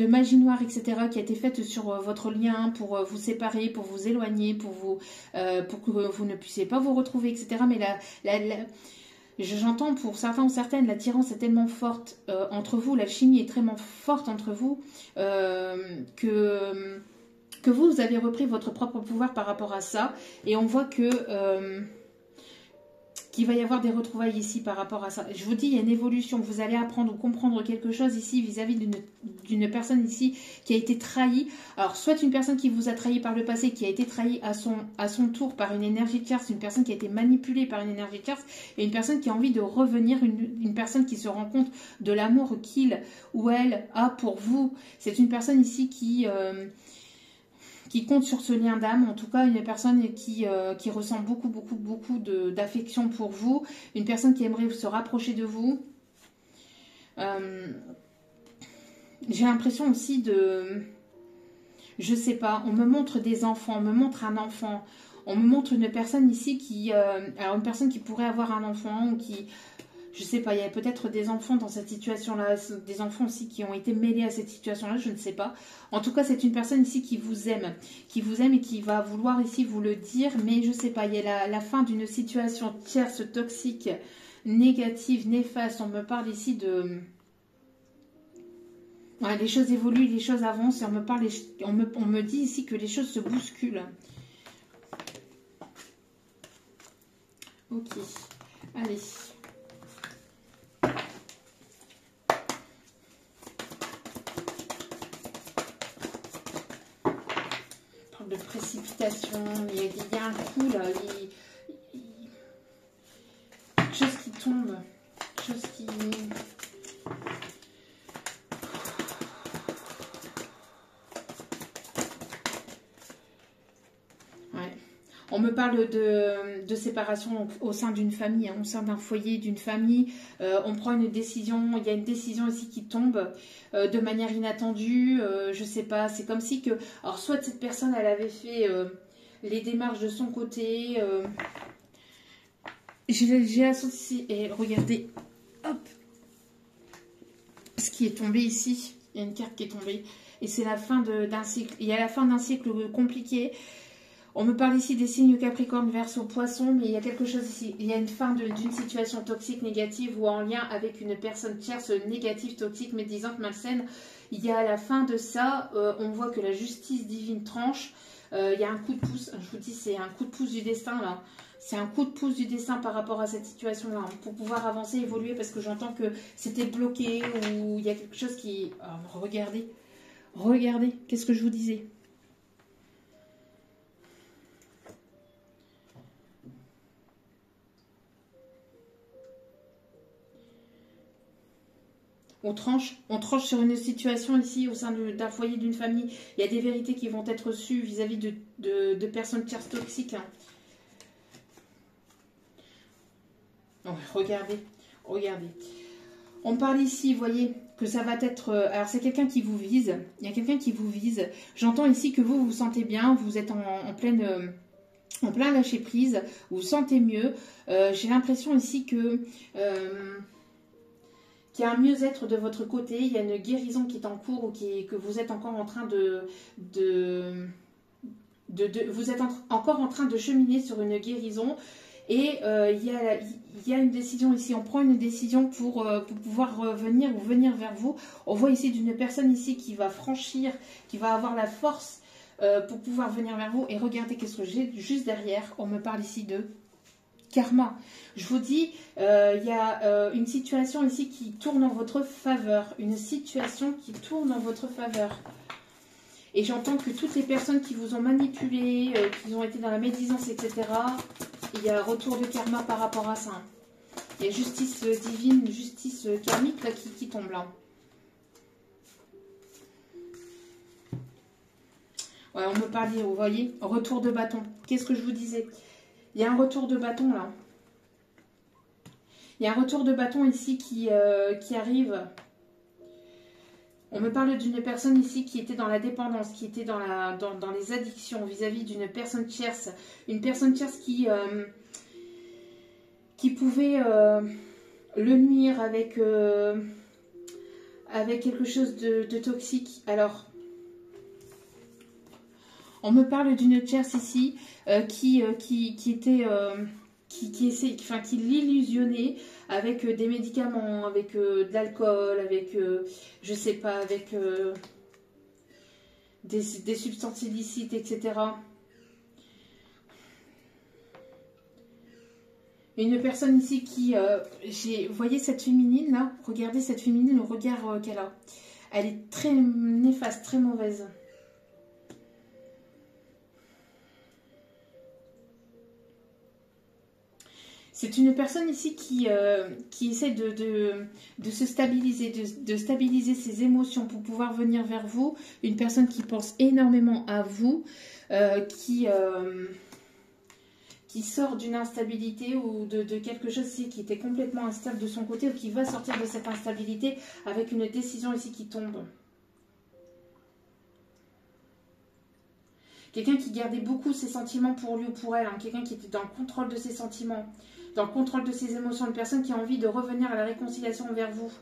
magie noire, etc., qui a été faite sur votre lien pour vous séparer, pour vous éloigner, pour que vous ne puissiez pas vous retrouver, etc. Mais j'entends pour certains ou certaines, l'attirance est tellement forte entre vous, l'alchimie est tellement forte entre vous que vous avez repris votre propre pouvoir par rapport à ça. Et on voit qu'il va y avoir des retrouvailles ici par rapport à ça. Je vous dis, il y a une évolution. Vous allez apprendre ou comprendre quelque chose ici vis-à-vis d'une personne ici qui a été trahie. Alors, soit une personne qui vous a trahi par le passé, qui a été trahie à son tour par une énergie tierce, une personne qui a été manipulée par une énergie tierce, et une personne qui a envie de revenir, une personne qui se rend compte de l'amour qu'il ou elle a pour vous. C'est une personne ici qui compte sur ce lien d'âme, en tout cas une personne qui ressent beaucoup d'affection pour vous, une personne qui aimerait se rapprocher de vous. J'ai l'impression aussi je sais pas, on me montre des enfants, on me montre un enfant, on me montre une personne ici alors une personne qui pourrait avoir un enfant, ou qui... Je sais pas, il y a peut-être des enfants dans cette situation-là, des enfants aussi qui ont été mêlés à cette situation-là, je ne sais pas. En tout cas, c'est une personne ici qui vous aime et qui va vouloir ici vous le dire, mais je ne sais pas, il y a la fin d'une situation tierce, toxique, négative, néfaste. On me parle ici de... Ouais, les choses évoluent, les choses avancent, et on me dit ici que les choses se bousculent. Ok. Allez. On parle de précipitation. Il y a un coup là. Quelque chose qui tombe. Quelque chose qui... On me parle de séparation au sein d'une famille, hein, au sein d'un foyer, d'une famille. On prend une décision, il y a une décision ici qui tombe de manière inattendue. Je sais pas, c'est comme si que... Alors, soit cette personne, elle avait fait les démarches de son côté. J'ai la sens ici, et regardez, hop, ce qui est tombé ici. Il y a une carte qui est tombée. Et c'est la fin d'un cycle. Il y a la fin d'un cycle compliqué. On me parle ici des signes Capricorne, Verseau, Poisson, mais il y a quelque chose ici. Il y a une fin d'une situation toxique, négative ou en lien avec une personne tierce négative, toxique, médisante, malsaine. Il y a à la fin de ça, on voit que la justice divine tranche. Il y a un coup de pouce. Je vous dis, c'est un coup de pouce du destin là. C'est un coup de pouce du destin par rapport à cette situation-là. Hein, pour pouvoir avancer, évoluer, parce que j'entends que c'était bloqué ou il y a quelque chose qui... Oh, regardez. Regardez. Qu'est-ce que je vous disais ? On tranche sur une situation ici au sein d'un foyer, d'une famille. Il y a des vérités qui vont être sues vis-à-vis de personnes tierces toxiques. Hein. Oh, regardez, regardez. On parle ici, vous voyez, que ça va être... alors, c'est quelqu'un qui vous vise. Il y a quelqu'un qui vous vise. J'entends ici que vous vous sentez bien. Vous êtes en plein lâcher prise. Vous vous sentez mieux. J'ai l'impression ici que... qu'il y a un mieux-être de votre côté, il y a une guérison qui est en cours ou que vous êtes encore en train vous êtes encore en train de cheminer sur une guérison et il y a une décision ici, on prend une décision pour pouvoir venir vers vous. On voit ici d'une personne ici qui va franchir, qui va avoir la force pour pouvoir venir vers vous et regardez qu'est-ce que j'ai juste derrière, on me parle ici de karma. Je vous dis, il y a une situation ici qui tourne en votre faveur. Une situation qui tourne en votre faveur. Et j'entends que toutes les personnes qui vous ont manipulé, qui ont été dans la médisance, etc., il y a un retour de karma par rapport à ça. Il y a justice divine, justice karmique là, qui tombe là. Ouais, on me parlait, vous voyez, retour de bâton. Qu'est-ce que je vous disais ? Il y a un retour de bâton là. Il y a un retour de bâton ici qui arrive. On me parle d'une personne ici qui était dans la dépendance, qui était dans les addictions vis-à-vis d'une personne tierce. Une personne tierce qui pouvait le nuire avec quelque chose de toxique. Alors, on me parle d'une tierce ici qui l'illusionnait avec des médicaments, avec de l'alcool, avec, je sais pas, avec des substances illicites, etc. Une personne ici qui... vous voyez cette féminine là? Regardez cette féminine, le regard qu'elle a. Elle est très néfaste, très mauvaise. C'est une personne ici qui essaie de se stabiliser, de stabiliser ses émotions pour pouvoir venir vers vous. Une personne qui pense énormément à vous, qui sort d'une instabilité ou de quelque chose ici qui était complètement instable de son côté ou qui va sortir de cette instabilité avec une décision ici qui tombe. Quelqu'un qui gardait beaucoup ses sentiments pour lui ou pour elle, hein. Quelqu'un qui était dans le contrôle de ses sentiments, dans le contrôle de ses émotions, une personne qui a envie de revenir à la réconciliation vers vous.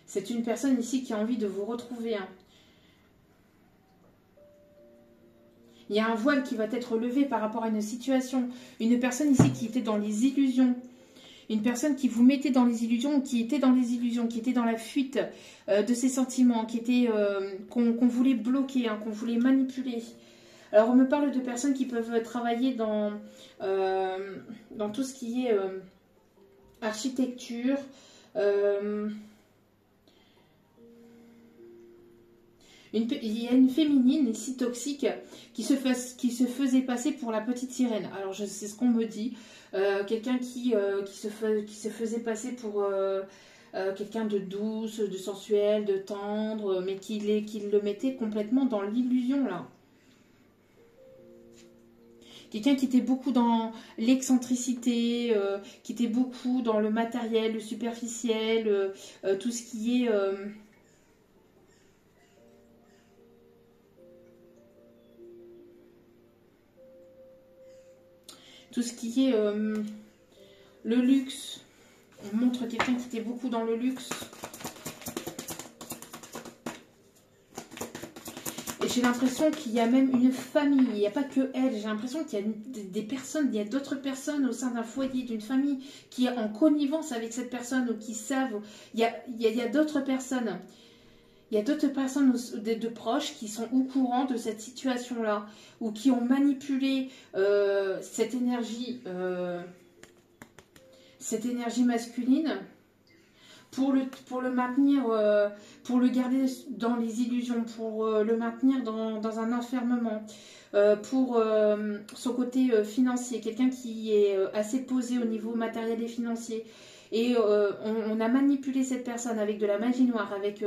C'est une personne ici qui a envie de vous retrouver, hein. Il y a un voile qui va être levé par rapport à une situation. Une personne ici qui était dans les illusions. Une personne qui vous mettait dans les illusions, qui était dans les illusions, qui était dans la fuite de ses sentiments, qui était qu'on voulait bloquer, hein, qu'on voulait manipuler. Alors, on me parle de personnes qui peuvent travailler dans tout ce qui est architecture. Il y a une féminine ici toxique qui se faisait passer pour la petite sirène. Alors, c'est ce qu'on me dit. Quelqu'un qui se faisait passer pour quelqu'un de douce, de sensuel, de tendre, mais qui le mettait complètement dans l'illusion, là. Quelqu'un qui était beaucoup dans l'excentricité, qui était beaucoup dans le matériel, le superficiel, tout ce qui est... tout ce qui est le luxe. On montre quelqu'un qui était beaucoup dans le luxe. Et j'ai l'impression qu'il y a même une famille. Il n'y a pas que elle. J'ai l'impression qu'il y a des personnes, il y a d'autres personnes au sein d'un foyer, d'une famille, qui est en connivence avec cette personne ou qui savent. Il y a d'autres personnes. Il y a d'autres personnes de proches qui sont au courant de cette situation-là ou qui ont manipulé cette énergie masculine pour le maintenir, pour le garder dans les illusions, pour le maintenir dans un enfermement, pour son côté financier, quelqu'un qui est assez posé au niveau matériel et financier. Et on a manipulé cette personne avec de la magie noire, avec...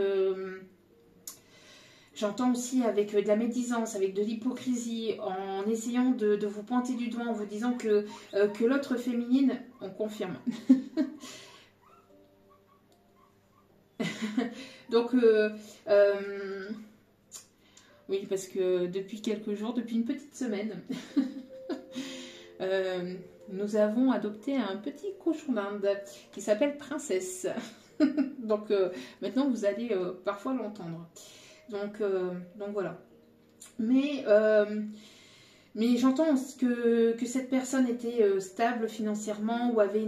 J'entends aussi avec de la médisance, avec de l'hypocrisie, en essayant de vous pointer du doigt, en vous disant que l'autre féminine, on confirme. Donc, oui, parce que depuis quelques jours, depuis une petite semaine, nous avons adopté un petit cochon d'Inde qui s'appelle Princesse. Donc, maintenant, vous allez parfois l'entendre. Donc voilà. Mais j'entends que cette personne était stable financièrement ou avait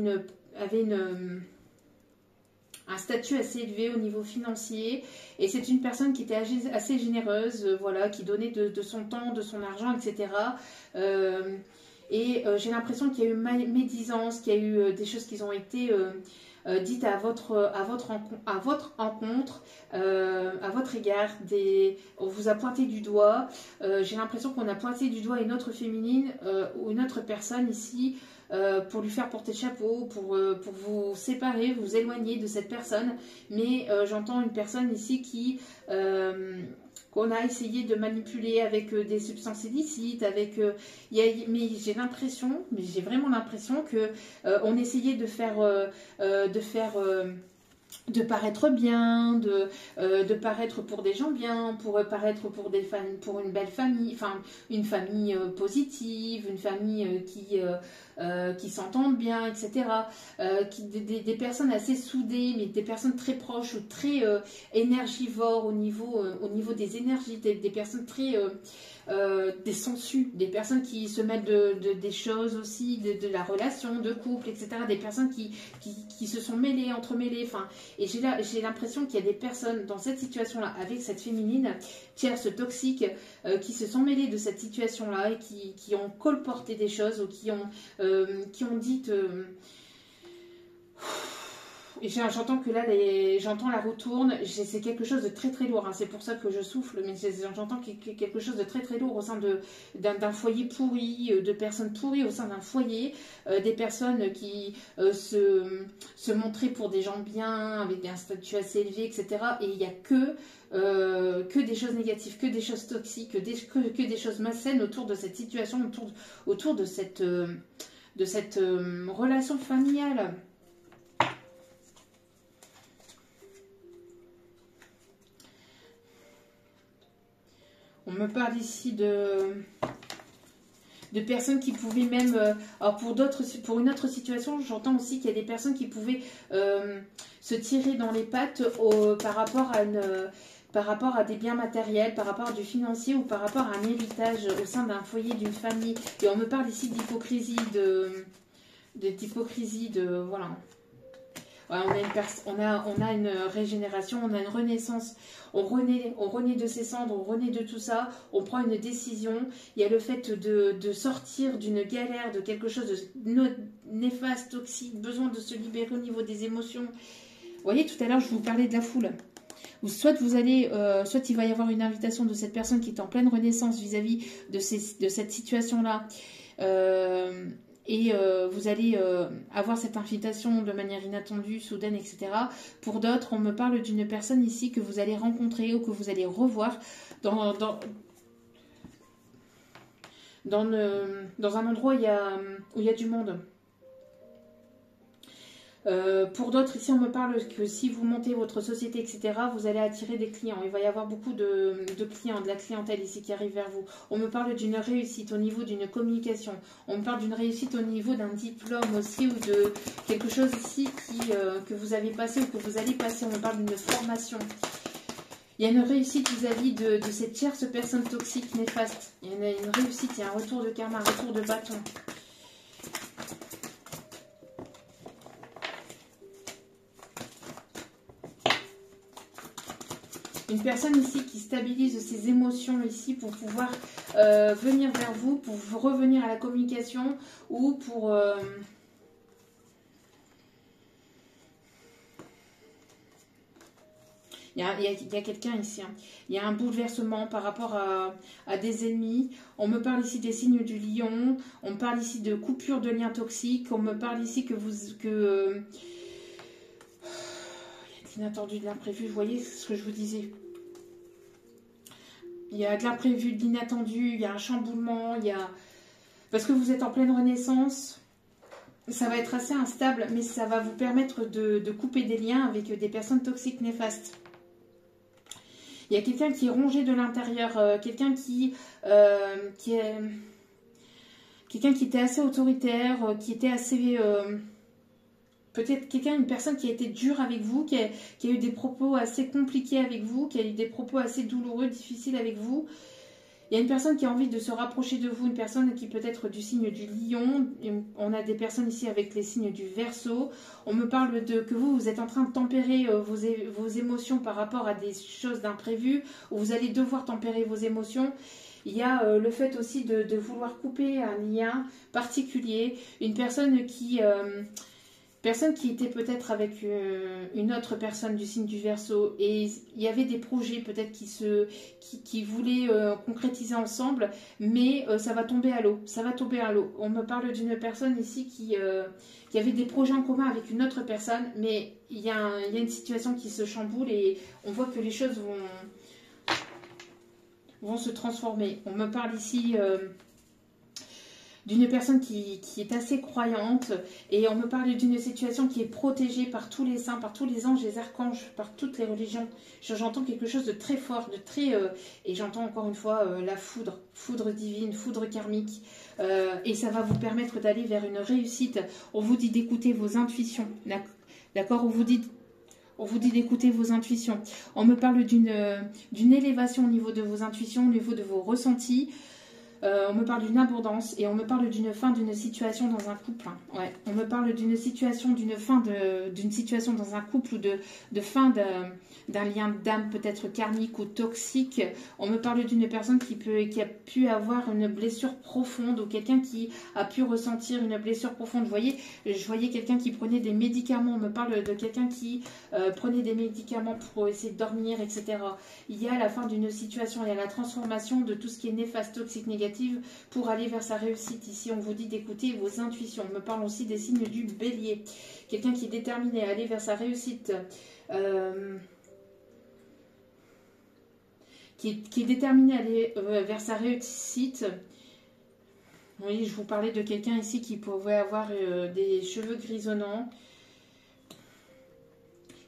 un statut assez élevé au niveau financier. Et c'est une personne qui était assez généreuse, voilà, qui donnait de son temps, de son argent, etc. J'ai l'impression qu'il y a eu médisance, qu'il y a eu des choses qui ont été... dites à votre encontre, à votre égard, on vous a pointé du doigt. J'ai l'impression qu'on a pointé du doigt une autre féminine ou une autre personne ici pour lui faire porter le chapeau, pour vous séparer, vous éloigner de cette personne. Mais j'entends une personne ici qu'on a essayé de manipuler avec des substances illicites, mais j'ai l'impression, mais j'ai vraiment l'impression que on essayait de paraître bien, de paraître pour des gens bien, pour paraître pour une belle famille, enfin une famille positive, une famille qui s'entendent bien, etc. Des personnes assez soudées, mais des personnes très proches ou très énergivores au niveau des énergies, des personnes très... des sensus, des personnes qui se mettent des choses aussi, de la relation, de couple, etc. Des personnes qui se sont entremêlées. Enfin, et j'ai l'impression qu'il y a des personnes dans cette situation-là, avec cette féminine, tierce toxique, qui se sont mêlées de cette situation-là et qui ont colporté des choses ou qui ont dit... Et j'entends que là, j'entends la roue tourne. C'est quelque chose de très très lourd. Hein. C'est pour ça que je souffle. Mais j'entends quelque chose de très très lourd au sein d'un foyer pourri, de personnes pourries au sein d'un foyer, des personnes qui se montraient pour des gens bien, avec un statut assez élevé, etc. Et il n'y a que des choses négatives, que des choses toxiques, que des choses malsaines autour de cette situation, autour de cette relation familiale. On me parle ici de personnes qui pouvaient même... alors pour une autre situation, j'entends aussi qu'il y a des personnes qui pouvaient se tirer dans les pattes par rapport à des biens matériels, par rapport à du financier ou par rapport à un héritage au sein d'un foyer, d'une famille. Et on me parle ici d'hypocrisie, voilà. Ouais, on a une régénération, on a une renaissance, on renaît de ses cendres, on renaît de tout ça, on prend une décision. Il y a le fait de sortir d'une galère, de quelque chose de néfaste, toxique, besoin de se libérer au niveau des émotions. Vous voyez, tout à l'heure, je vous parlais de la foule. Soit il va y avoir une invitation de cette personne qui est en pleine renaissance vis-à-vis de cette situation-là. Vous allez avoir cette invitation de manière inattendue, soudaine, etc. Pour d'autres, on me parle d'une personne ici que vous allez rencontrer ou que vous allez revoir dans un endroit où il y a du monde. Pour d'autres, ici, on me parle que si vous montez votre société, etc., vous allez attirer des clients. Il va y avoir beaucoup de clients, de la clientèle ici qui arrive vers vous. On me parle d'une réussite au niveau d'une communication. On me parle d'une réussite au niveau d'un diplôme aussi ou de quelque chose ici que vous avez passé ou que vous allez passer. On me parle d'une formation. Il y a une réussite vis-à-vis de cette tierce personne toxique, néfaste. Il y a une réussite, il y a un retour de karma, un retour de bâton. Une personne ici qui stabilise ses émotions ici pour pouvoir venir vers vous, pour revenir à la communication ou pour... Il y a quelqu'un ici, hein. Il y a un bouleversement par rapport à des ennemis. On me parle ici des signes du lion. On me parle ici de coupure de liens toxiques. On me parle ici il y a de l'inattendu, de l'imprévu. Vous voyez ce que je vous disais. Il y a de l'imprévu, de l'inattendu. Il y a un chamboulement. Parce que vous êtes en pleine renaissance. Ça va être assez instable, mais ça va vous permettre de couper des liens avec des personnes toxiques néfastes. Il y a quelqu'un qui est rongé de l'intérieur, quelqu'un qui était assez autoritaire, qui était assez... peut-être une personne qui a été dure avec vous, qui a eu des propos assez compliqués avec vous, qui a eu des propos assez douloureux, difficiles avec vous. Il y a une personne qui a envie de se rapprocher de vous, une personne qui peut être du signe du lion. On a des personnes ici avec les signes du Verseau. On me parle que vous êtes en train de tempérer vos émotions par rapport à des choses d'imprévues, où vous allez devoir tempérer vos émotions. Il y a le fait aussi de vouloir couper un lien particulier. Une personne qui était peut-être avec une autre personne du signe du Verseau et il y avait des projets peut-être qui voulaient concrétiser ensemble, mais ça va tomber à l'eau. Ça va tomber à l'eau. On me parle d'une personne ici qui avait des projets en commun avec une autre personne, mais il y a une situation qui se chamboule et on voit que les choses vont se transformer. On me parle ici... d'une personne qui est assez croyante et on me parle d'une situation qui est protégée par tous les saints, par tous les anges, les archanges, par toutes les religions. J'entends quelque chose de très fort, et j'entends encore une fois la foudre divine, foudre karmique, et ça va vous permettre d'aller vers une réussite. On vous dit d'écouter vos intuitions, d'accord? On vous dit d'écouter vos intuitions. On me parle d'une élévation au niveau de vos intuitions, au niveau de vos ressentis. On me parle d'une abondance et on me parle d'une fin d'une situation dans un couple. Ouais. On me parle d'une situation, d'une situation dans un couple ou de fin d'un lien d'âme peut-être karmique ou toxique. On me parle d'une personne qui a pu avoir une blessure profonde ou quelqu'un qui a pu ressentir une blessure profonde. Vous voyez, je voyais quelqu'un qui prenait des médicaments. On me parle de quelqu'un qui prenait des médicaments pour essayer de dormir, etc. Il y a la fin d'une situation, il y a la transformation de tout ce qui est néfaste, toxique, négatif pour aller vers sa réussite. Ici, on vous dit d'écouter vos intuitions. On me parle aussi des signes du bélier. Quelqu'un qui est déterminé à aller vers sa réussite. Qui est déterminé à aller vers sa réussite. Oui, je vous parlais de quelqu'un ici qui pouvait avoir des cheveux grisonnants.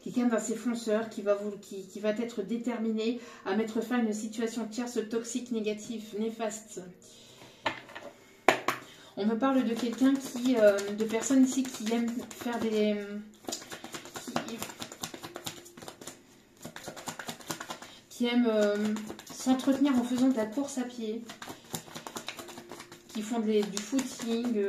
Quelqu'un d'assez fonceur qui va être déterminé à mettre fin à une situation tierce toxique, négative, néfaste. On me parle de quelqu'un de personnes ici qui aiment faire qui aiment s'entretenir en faisant de la course à pied, qui font du footing.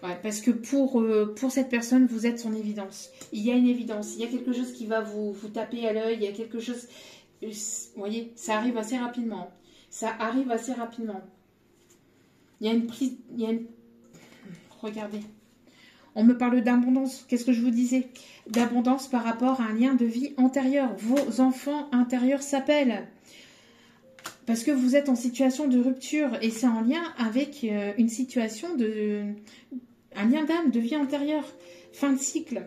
Ouais, parce que pour cette personne, vous êtes son évidence. Il y a une évidence, il y a quelque chose qui va vous taper à l'œil, il y a quelque chose... Vous voyez, ça arrive assez rapidement. Ça arrive assez rapidement. Il y a une prise... Regardez. On me parle d'abondance. Qu'est-ce que je vous disais? D'abondance par rapport à un lien de vie antérieur. Vos enfants intérieurs s'appellent. Parce que vous êtes en situation de rupture. Et c'est en lien avec une situation de... Un lien d'âme, de vie antérieure. Fin de cycle.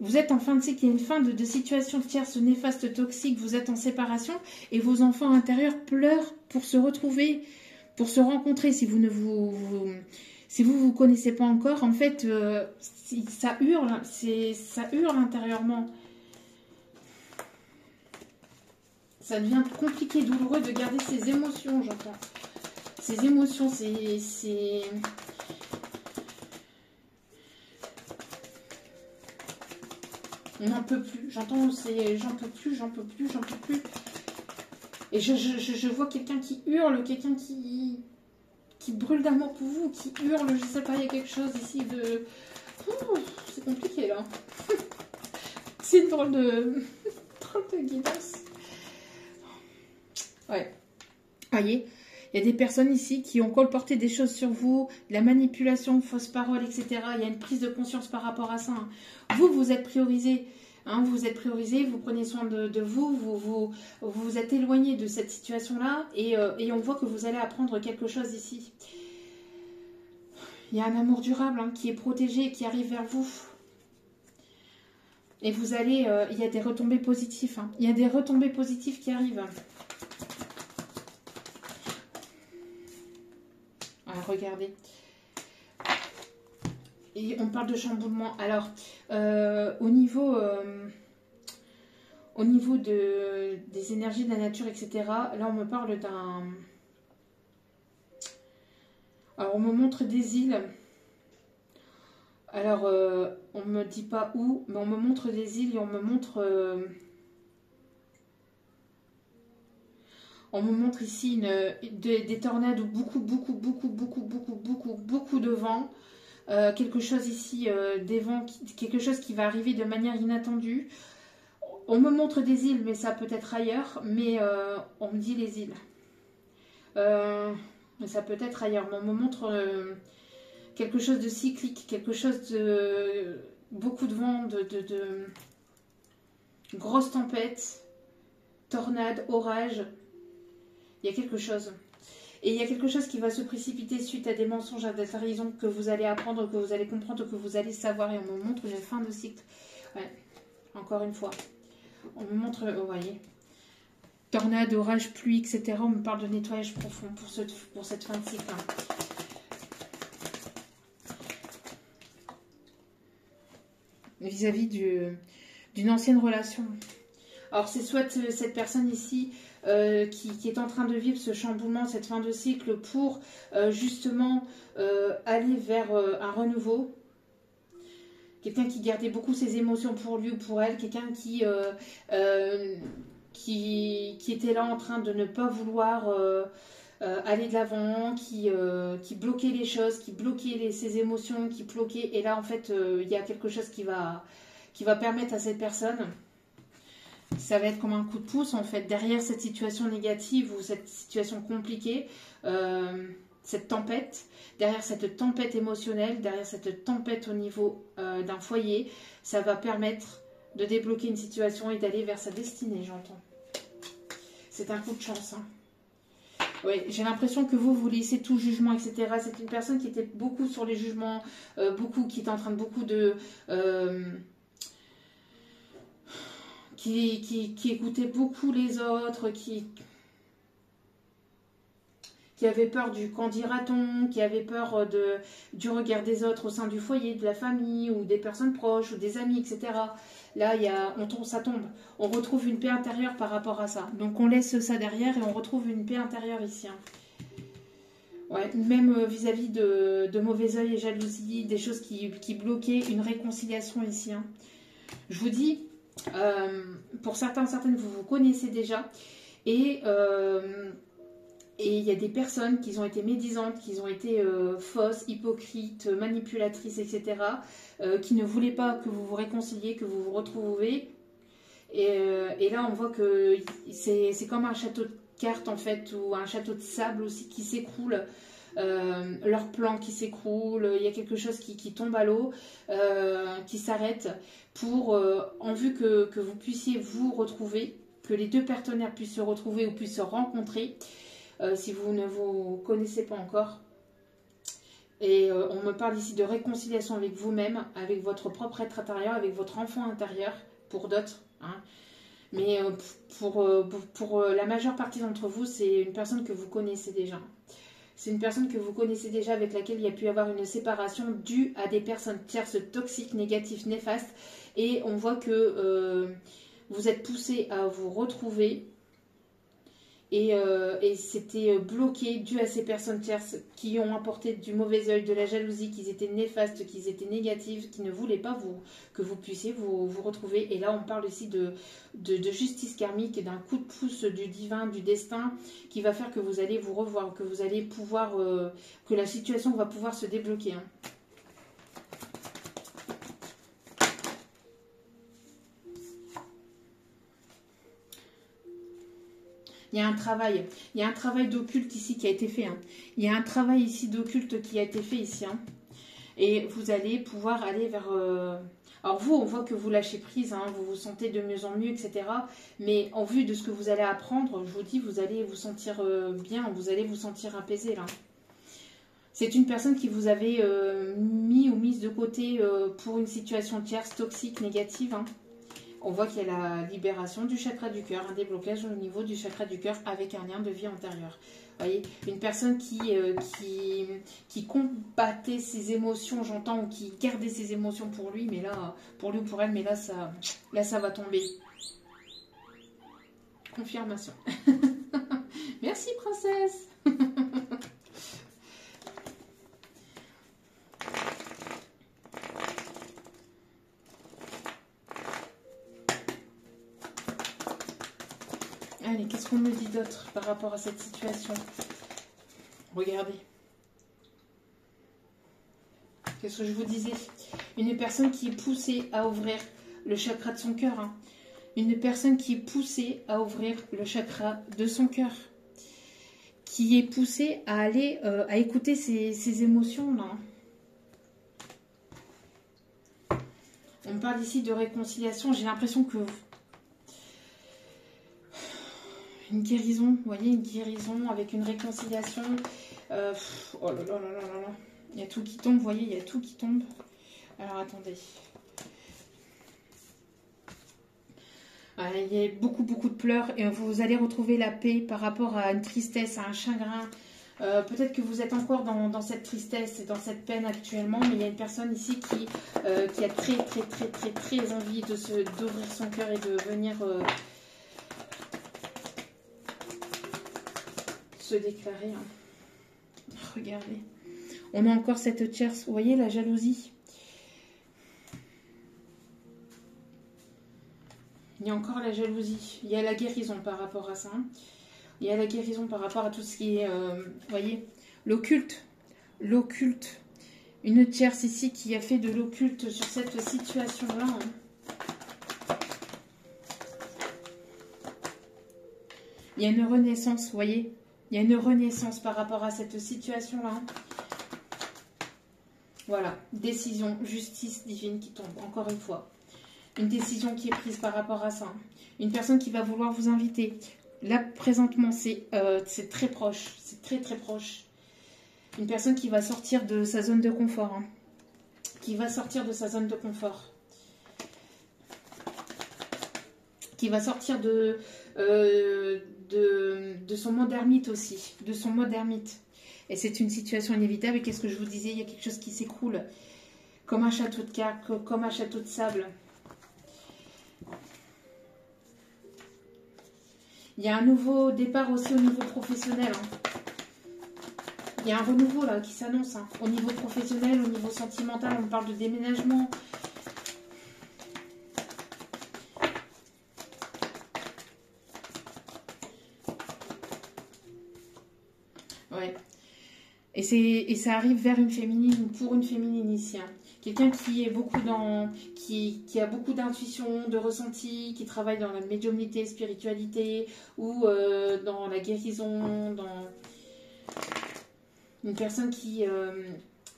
Vous êtes en fin de cycle. Il y a une fin de situation tierce, néfaste, toxique. Vous êtes en séparation. Et vos enfants intérieurs pleurent pour se retrouver, pour se rencontrer. Si vous ne si vous connaissez pas encore, en fait, ça hurle. Ça hurle intérieurement. Ça devient compliqué, douloureux de garder ses émotions, j'entends. Ces émotions, c'est... On n'en peut plus. J'entends, c'est j'en peux plus, j'en peux plus, j'en peux plus. Et je vois quelqu'un qui hurle, quelqu'un qui brûle d'amour pour vous, qui hurle, je sais pas, il y a quelque chose ici de... c'est compliqué là. C'est une drôle de... drôle de guidance. Ouais. Voyez, il y a des personnes ici qui ont colporté des choses sur vous, de la manipulation, fausses paroles, etc. Il y a une prise de conscience par rapport à ça. Hein. Vous êtes priorisé. Hein, vous êtes priorisé, vous prenez soin de vous, vous êtes éloigné de cette situation-là et on voit que vous allez apprendre quelque chose ici. Il y a un amour durable hein, qui est protégé, qui arrive vers vous. Et vous allez, il y a des retombées positives. Hein. Il y a des retombées positives qui arrivent. Ah, regardez. Et on parle de chamboulement. Alors, au niveau des énergies de la nature, etc., là, on me parle d'un... Alors, on me montre des îles. Alors, on ne me dit pas où, mais on me montre des îles et on me montre... On me montre ici des tornades où beaucoup de vent. Quelque chose ici, des vents, quelque chose qui va arriver de manière inattendue. On me montre des îles, mais ça peut être ailleurs, mais on me dit les îles. Mais ça peut être ailleurs, mais on me montre quelque chose de cyclique, quelque chose de... beaucoup de vent, de grosses tempêtes, tornades, orages. Il y a quelque chose. Et il y a quelque chose qui va se précipiter suite à des mensonges, à des trahisons que vous allez apprendre, que vous allez comprendre, que vous allez savoir. Et on me montre une fin de cycle. Ouais. Encore une fois. On me montre, vous voyez, tornade, orage, pluie, etc. On me parle de nettoyage profond pour cette fin de cycle. Hein. Vis-à-vis d'une ancienne relation. Alors c'est soit cette personne ici qui est en train de vivre ce chamboulement, cette fin de cycle pour justement aller vers un renouveau. Quelqu'un qui gardait beaucoup ses émotions pour lui ou pour elle. Quelqu'un qui était là en train de ne pas vouloir aller de l'avant, qui bloquait les choses, qui bloquait ses émotions, qui bloquait... Et là, en fait, il y a quelque chose qui va permettre à cette personne... Ça va être comme un coup de pouce, en fait, derrière cette situation négative ou cette situation compliquée, cette tempête, derrière cette tempête émotionnelle, derrière cette tempête au niveau d'un foyer, ça va permettre de débloquer une situation et d'aller vers sa destinée, j'entends. C'est un coup de chance, hein. Oui, j'ai l'impression que vous laissez tout jugement, etc. C'est une personne qui était beaucoup sur les jugements, qui était en train de beaucoup de... Qui écoutait beaucoup les autres, qui avait peur du qu'en dira-t-on, qui avait peur du regard des autres au sein du foyer, de la famille, ou des personnes proches, ou des amis, etc. Là, ça tombe. On retrouve une paix intérieure par rapport à ça. Donc on laisse ça derrière et on retrouve une paix intérieure ici. Hein. Ouais, même vis-à-vis de mauvais œil et jalousie, des choses qui bloquaient une réconciliation ici. Hein. Je vous dis... pour certaines, vous connaissez déjà. Et Et il y a des personnes qui ont été médisantes, qui ont été fausses, hypocrites, manipulatrices, etc. Qui ne voulaient pas que vous vous réconciliez, que vous vous retrouviez. Et là, on voit que c'est comme un château de cartes, en fait, ou un château de sable aussi qui s'écroule. Leur plan qui s'écroule, il y a quelque chose qui tombe à l'eau, qui s'arrête pour, en vue que vous puissiez vous retrouver, que les deux partenaires puissent se retrouver ou puissent se rencontrer, si vous ne vous connaissez pas encore. Et on me parle ici de réconciliation avec vous-même, avec votre propre être intérieur, avec votre enfant intérieur, pour d'autres. Hein. Mais pour la majeure partie d'entre vous, c'est une personne que vous connaissez déjà. C'est une personne que vous connaissez déjà, avec laquelle il y a pu avoir une séparation due à des personnes tierces toxiques, négatives, néfastes. Et on voit que vous êtes poussé à vous retrouver. Et c'était bloqué dû à ces personnes tierces qui ont apporté du mauvais œil, de la jalousie, qu'ils étaient néfastes, qu'ils étaient négatives, qui ne voulaient pas que vous puissiez vous retrouver. Et là, on parle ici de justice karmique, d'un coup de pouce du divin, du destin, qui va faire que vous allez vous revoir, que vous allez pouvoir, que la situation va pouvoir se débloquer. Hein. Il y a un travail d'occulte ici qui a été fait. Hein. Il y a un travail ici d'occulte qui a été fait ici. Hein. Et vous allez pouvoir aller vers... Alors vous, on voit que vous lâchez prise, hein, vous vous sentez de mieux en mieux, etc. Mais en vue de ce que vous allez apprendre, je vous dis, vous allez vous sentir bien, vous allez vous sentir apaisé là. C'est une personne qui vous avait mis ou mise de côté pour une situation tierce, toxique, négative. Hein. On voit qu'il y a la libération du chakra du cœur, un déblocage au niveau du chakra du cœur avec un lien de vie antérieur. Vous voyez, une personne qui combattait ses émotions, j'entends, ou qui gardait ses émotions pour lui, mais là, pour lui ou pour elle, mais là, ça va tomber. Confirmation. Merci, princesse. Allez, qu'est-ce qu'on me dit d'autre par rapport à cette situation? Regardez. Qu'est-ce que je vous disais? Une personne qui est poussée à ouvrir le chakra de son cœur. Hein. Une personne qui est poussée à ouvrir le chakra de son cœur. Qui est poussée à aller, à écouter ses émotions, là. On parle ici de réconciliation. J'ai l'impression que... Une guérison, vous voyez, une guérison avec une réconciliation. Oh là là là là là là. Il y a tout qui tombe, vous voyez, il y a tout qui tombe. Alors, attendez. Il y a beaucoup, beaucoup de pleurs et vous allez retrouver la paix par rapport à une tristesse, à un chagrin. Peut-être que vous êtes encore dans cette tristesse et dans cette peine actuellement, mais il y a une personne ici qui a très, très, très, très, très envie d'ouvrir son cœur et de venir... se déclarer. Hein. Regardez. On a encore cette tierce. Vous voyez la jalousie. Il y a encore la jalousie. Il y a la guérison par rapport à ça. Hein. Il y a la guérison par rapport à tout ce qui est... vous voyez, l'occulte. L'occulte. Une tierce ici qui a fait de l'occulte sur cette situation-là. Hein. Il y a une renaissance, vous voyez. Il y a une renaissance par rapport à cette situation-là. Voilà, décision, justice divine qui tombe, encore une fois. Une décision qui est prise par rapport à ça. Une personne qui va vouloir vous inviter. Là, présentement, c'est très proche. C'est très, très proche. Une personne qui va sortir de sa zone de confort. Hein. Qui va sortir de sa zone de confort. Qui va sortir de son mode ermite aussi, de son mode ermite. Et c'est une situation inévitable. Et qu'est-ce que je vous disais? Il y a quelque chose qui s'écroule, comme un château de cartes, comme un château de sable. Il y a un nouveau départ aussi au niveau professionnel. Hein. Il y a un renouveau là qui s'annonce. Hein. Au niveau professionnel, au niveau sentimental, on parle de déménagement. Et ça arrive vers une féminine ou pour une féminine ici. Hein. Quelqu'un qui est beaucoup qui a beaucoup d'intuition, de ressenti, qui travaille dans la médiumnité, spiritualité ou dans la guérison, dans une personne qui est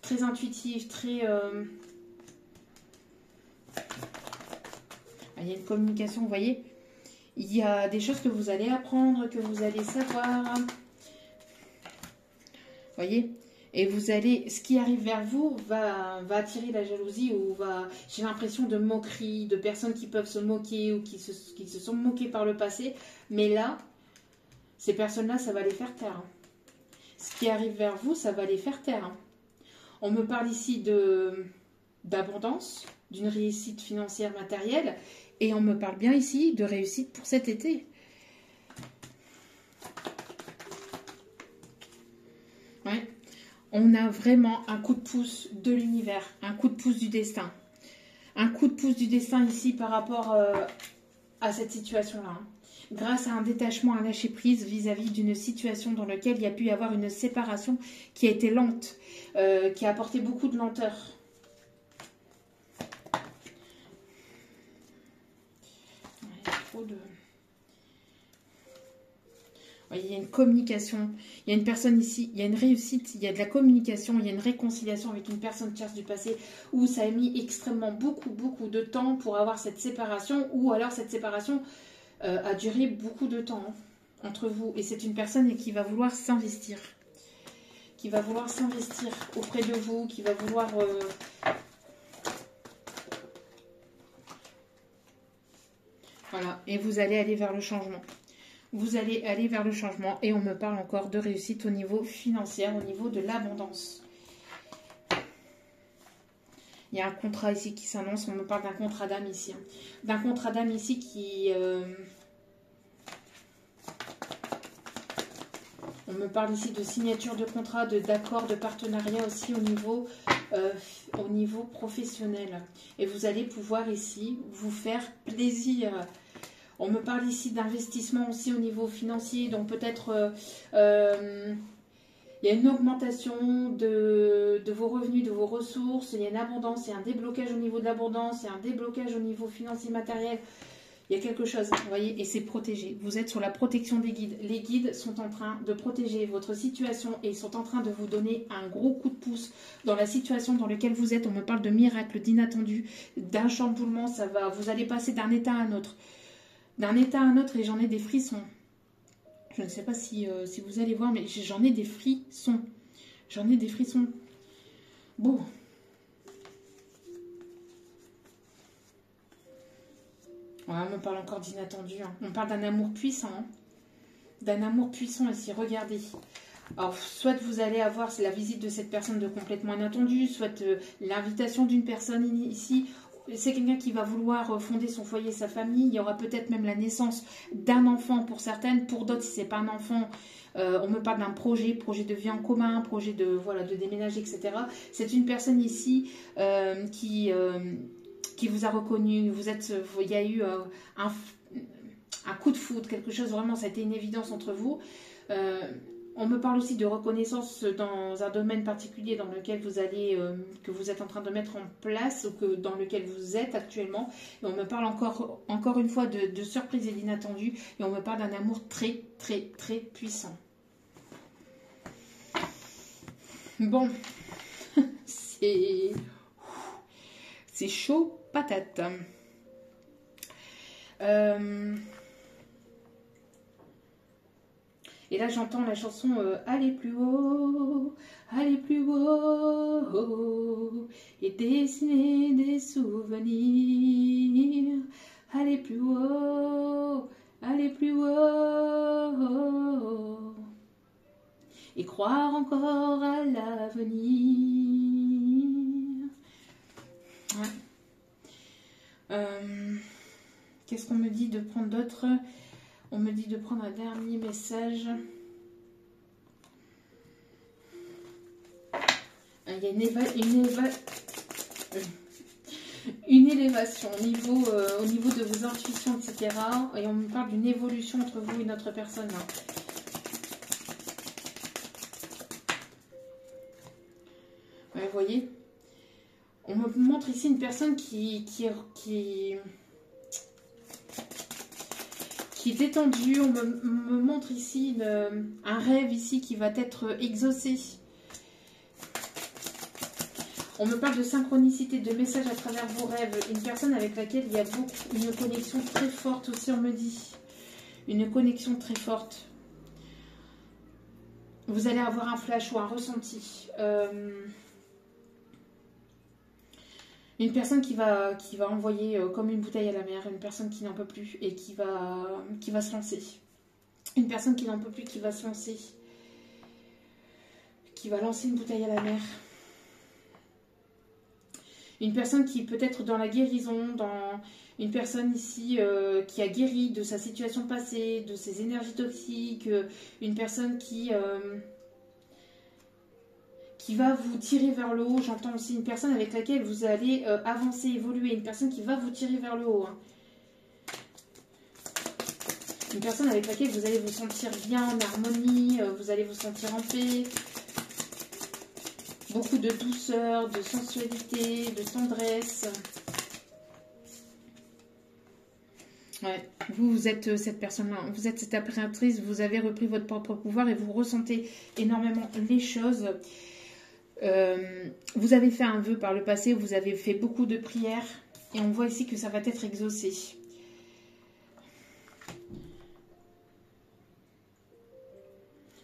très intuitive, très... Il y a une communication, vous voyez. Il y a des choses que vous allez apprendre, que vous allez savoir. Vous voyez. Et vous allez, ce qui arrive vers vous va attirer la jalousie ou j'ai l'impression de moquerie, de personnes qui peuvent se moquer ou qui se sont moquées par le passé. Mais là, ces personnes-là, ça va les faire taire. Ce qui arrive vers vous, ça va les faire taire. On me parle ici d'abondance, d'une réussite financière matérielle. Et on me parle bien ici de réussite pour cet été. Ouais. On a vraiment un coup de pouce de l'univers, un coup de pouce du destin. Un coup de pouce du destin ici par rapport à cette situation-là. Grâce à un détachement, un lâcher-prise vis-à-vis d'une situation dans laquelle il y a pu y avoir une séparation qui a été lente, qui a apporté beaucoup de lenteur. Il y a une communication, il y a une personne ici, il y a une réussite, il y a de la communication, il y a une réconciliation avec une personne tierce du passé où ça a mis extrêmement beaucoup de temps pour avoir cette séparation ou alors cette séparation a duré beaucoup de temps entre vous et c'est une personne qui va vouloir s'investir, auprès de vous, qui va vouloir... Voilà, et vous allez aller vers le changement. Vous allez aller vers le changement et on me parle encore de réussite au niveau financier, au niveau de l'abondance. Il y a un contrat ici qui s'annonce, on me parle d'un contrat d'âme ici. Hein. D'un contrat d'âme ici qui... On me parle ici de signature de contrat, d'accord, de partenariat aussi au niveau professionnel. Et vous allez pouvoir ici vous faire plaisir. On me parle ici d'investissement aussi au niveau financier, donc peut-être il y a une augmentation de vos revenus, de vos ressources, il y a une abondance, il y a un déblocage au niveau de l'abondance, il y a un déblocage au niveau financier matériel. Il y a quelque chose, vous voyez, et c'est protégé. Vous êtes sur la protection des guides. Les guides sont en train de protéger votre situation et ils sont en train de vous donner un gros coup de pouce dans la situation dans laquelle vous êtes. On me parle de miracles, d'inattendus, d'un chamboulement. Vous allez passer d'un état à un autre. D'un état à un autre et j'en ai des frissons. Je ne sais pas si vous allez voir, mais j'en ai des frissons. J'en ai des frissons. Bon. Ouais, on me parle encore d'inattendu. Hein. On parle d'un amour puissant. Hein. D'un amour puissant ici. Regardez. Alors, soit vous allez avoir la visite de cette personne de complètement inattendue, soit l'invitation d'une personne ici. C'est quelqu'un qui va vouloir fonder son foyer, sa famille. Il y aura peut-être même la naissance d'un enfant pour certaines. Pour d'autres, si ce n'est pas un enfant, on me parle d'un projet de vie en commun, projet de déménager, etc. C'est une personne ici qui vous a reconnu. Il y a eu un coup de foudre, quelque chose vraiment, ça a été une évidence entre vous. On me parle aussi de reconnaissance dans un domaine particulier dans lequel que vous êtes en train de mettre en place ou dans lequel vous êtes actuellement. Et on me parle encore une fois de surprise et d'inattendu. Et on me parle d'un amour très, très, très puissant. Bon, c'est chaud patate. Et là, j'entends la chanson Allez plus haut, et dessiner des souvenirs. Allez plus haut, et croire encore à l'avenir. Ouais. Qu'est-ce qu'on me dit de prendre d'autres? On me dit de prendre un dernier message. Il y a une élévation au niveau de vos intuitions, etc. Et on me parle d'une évolution entre vous et notre personne. Ouais, vous voyez, on me montre ici une personne qui est détendue. On me montre ici un rêve ici qui va être exaucé. On me parle de synchronicité, de messages à travers vos rêves. Une personne avec laquelle il y a une connexion très forte aussi, on me dit. Une connexion très forte. Vous allez avoir un flash ou un ressenti. Une personne qui va envoyer comme une bouteille à la mer. Une personne qui n'en peut plus et qui va se lancer. Une personne qui n'en peut plus, qui va se lancer. Qui va lancer une bouteille à la mer. Une personne qui peut être dans la guérison, une personne ici qui a guéri de sa situation passée, de ses énergies toxiques, une personne qui va vous tirer vers le haut. J'entends aussi une personne avec laquelle vous allez avancer, évoluer, une personne qui va vous tirer vers le haut. Hein. Une personne avec laquelle vous allez vous sentir bien, en harmonie, vous allez vous sentir en paix. Beaucoup de douceur, de sensualité, de tendresse. Ouais, vous êtes cette personne-là, vous êtes cette impératrice, vous avez repris votre propre pouvoir et vous ressentez énormément les choses. Vous avez fait un vœu par le passé, vous avez fait beaucoup de prières et on voit ici que ça va être exaucé.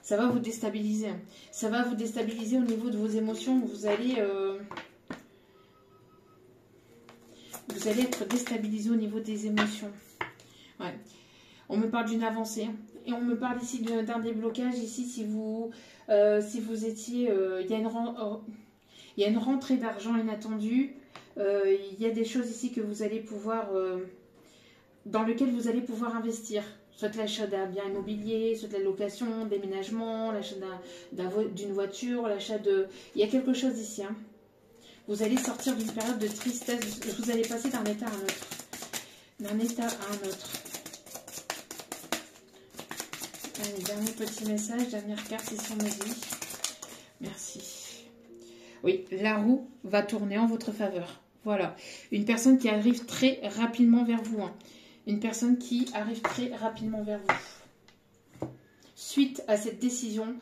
Ça va vous déstabiliser. Ça va vous déstabiliser au niveau de vos émotions. Vous allez être déstabilisé au niveau des émotions. Ouais. On me parle d'une avancée. Et on me parle ici d'un déblocage. Ici, si vous étiez... il y a une rentrée d'argent inattendue. Il y a des choses ici que vous allez pouvoir... dans lesquelles vous allez pouvoir investir. Soit l'achat d'un bien immobilier, soit de la location, déménagement, l'achat d'une voiture, l'achat de... Il y a quelque chose ici. Hein. Vous allez sortir d'une période de tristesse. Vous allez passer d'un état à un autre. D'un état à un autre. Allez, dernier petit message, dernière carte, c'est sur ma vie. Merci. Oui, la roue va tourner en votre faveur. Voilà. Une personne qui arrive très rapidement vers vous. Hein. Une personne qui arrive très rapidement vers vous. Suite à cette décision,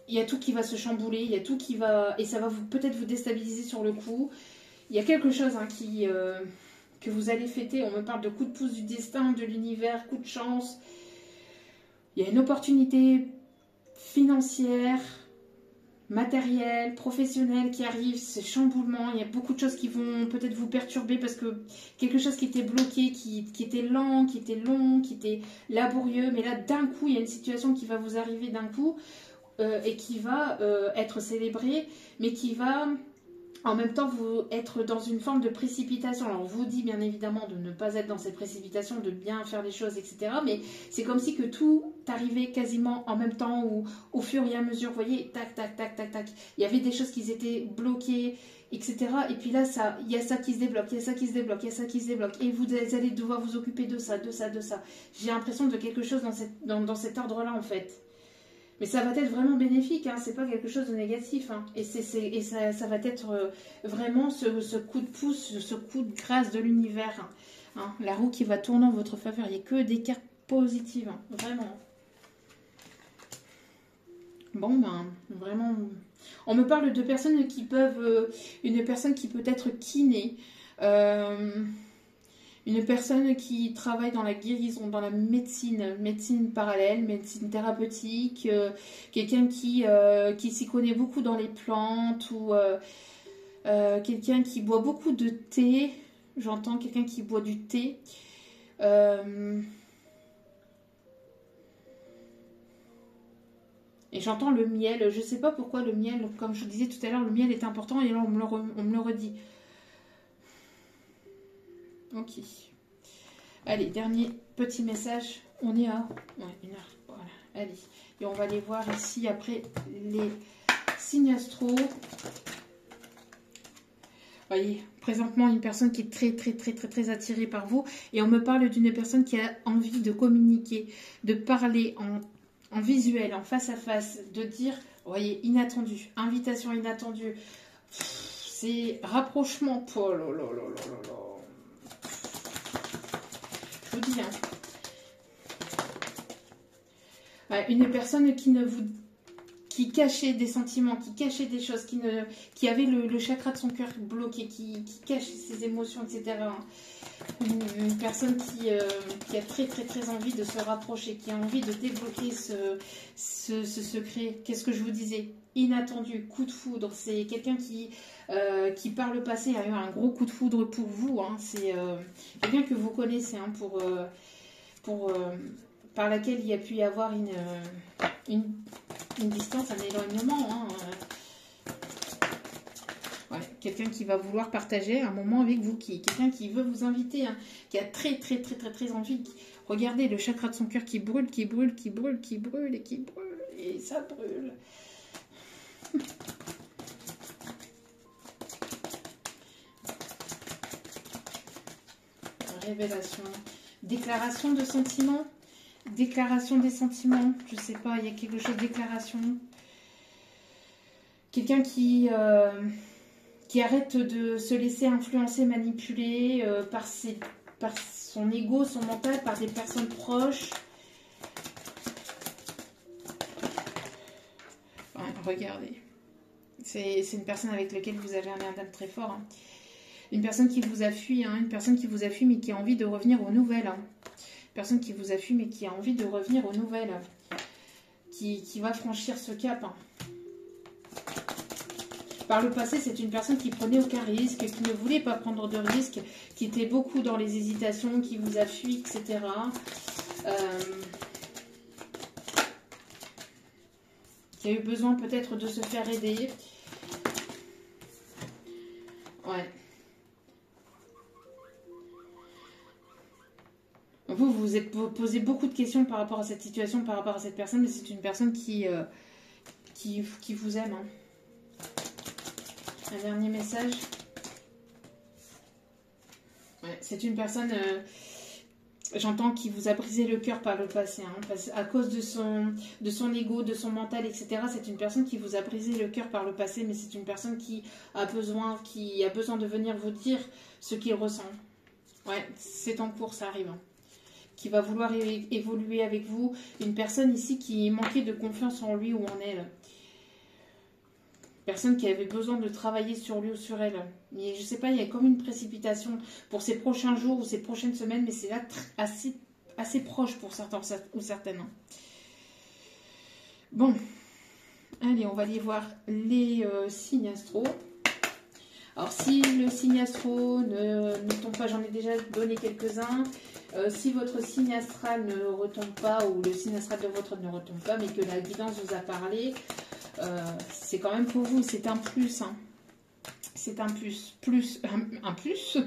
il y a tout qui va se chambouler, il y a tout qui va... Et ça va peut-être vous déstabiliser sur le coup. Il y a quelque chose hein, que vous allez fêter. On me parle de coup de pouce du destin, de l'univers, coup de chance. Il y a une opportunité financière, matériel, professionnel qui arrive, c'est chamboulement, il y a beaucoup de choses qui vont peut-être vous perturber parce que quelque chose qui était bloqué, qui était lent, qui était long, qui était laborieux, mais là d'un coup il y a une situation qui va vous arriver d'un coup et qui va être célébrée, mais qui va en même temps vous être dans une forme de précipitation. Alors on vous dit bien évidemment de ne pas être dans cette précipitation, de bien faire les choses, etc. Mais c'est comme si que tout arrivait quasiment en même temps ou au fur et à mesure. Vous voyez, tac, tac, tac, tac, tac. Il y avait des choses qui étaient bloquées, etc. Et puis là, il y a ça qui se débloque, il y a ça qui se débloque, il y a ça qui se débloque. Et vous allez devoir vous occuper de ça, de ça, de ça. J'ai l'impression de quelque chose dans cet ordre-là en fait. Mais ça va être vraiment bénéfique, hein, c'est pas quelque chose de négatif. Hein. Et ça va être vraiment ce coup de pouce, ce coup de grâce de l'univers. Hein. La roue qui va tourner en votre faveur. Il n'y a que des cartes positives, hein, vraiment. Bon, ben, vraiment... On me parle de personnes qui peuvent... une personne qui peut être kiné. Une personne qui travaille dans la guérison, dans la médecine parallèle, médecine thérapeutique, quelqu'un qui s'y connaît beaucoup dans les plantes, ou quelqu'un qui boit beaucoup de thé, j'entends quelqu'un qui boit du thé. Et j'entends le miel, je ne sais pas pourquoi le miel, comme je vous disais tout à l'heure, le miel est important et là on me le redit. Ok. Allez, dernier petit message. On est à 1 heure. Voilà. Allez. Et on va aller voir ici après les signes astro. Voyez, présentement une personne qui est très attirée par vous. Et on me parle d'une personne qui a envie de communiquer, de parler en visuel, en face à face, de dire, voyez, inattendu, invitation inattendue. C'est rapprochement. Oh là là là là là là. Je vous dis, hein. Ouais, une personne qui cachait des sentiments, qui cachait des choses, qui avait le chakra de son cœur bloqué, qui cachait ses émotions, etc. Une personne qui a très très très envie de se rapprocher, qui a envie de débloquer ce secret. Qu'est-ce que je vous disais? Inattendu, coup de foudre. C'est quelqu'un qui par le passé a eu un gros coup de foudre pour vous. Hein. C'est quelqu'un que vous connaissez, hein, par laquelle il y a pu y avoir une distance, un éloignement. Hein. Ouais, quelqu'un qui va vouloir partager un moment avec vous, quelqu'un qui veut vous inviter, hein, qui a très très très très très envie. Regardez le chakra de son cœur qui brûle, qui brûle, qui brûle, qui brûle et qui brûle, et ça brûle. Révélation, déclaration de sentiments, déclaration des sentiments, je sais pas, il y a quelque chose, déclaration. Quelqu'un qui arrête de se laisser influencer, manipuler par son ego, son mental, par des personnes proches. Ouais, regardez. C'est une personne avec laquelle vous avez un lien d'âme très fort. Hein. Une personne qui vous a fui, hein, une personne qui vous a fui mais qui a envie de revenir aux nouvelles. Hein. Une personne qui vous a fui mais qui a envie de revenir aux nouvelles. Qui va franchir ce cap. Hein. Par le passé, c'est une personne qui prenait aucun risque, qui ne voulait pas prendre de risque, qui était beaucoup dans les hésitations, qui vous a fui, etc. Qui a eu besoin peut-être de se faire aider. Ouais. Vous vous posez beaucoup de questions par rapport à cette situation, par rapport à cette personne, mais c'est une personne qui vous aime. Hein. Un dernier message. Ouais, c'est une personne, j'entends, qui vous a brisé le cœur par le passé. Hein, à cause de son ego, de son mental, etc. C'est une personne qui vous a brisé le cœur par le passé, mais c'est une personne qui a besoin de venir vous dire ce qu'il ressent. Ouais, c'est en cours, ça arrive. Hein. Qui va vouloir évoluer avec vous. Une personne ici qui manquait de confiance en lui ou en elle. Personne qui avait besoin de travailler sur lui ou sur elle. Mais je sais pas, il y a comme une précipitation pour ces prochains jours ou ces prochaines semaines, mais c'est là assez proche pour certains ou certaines. Bon, allez, on va aller voir les signes astro. Alors, si le signe astro ne tombe pas, j'en ai déjà donné quelques-uns. Si votre signe astral ne retombe pas, ou le signe astral de votre ne retombe pas, mais que la guidance vous a parlé, c'est quand même pour vous, c'est un plus. Hein. C'est un plus. Un plus.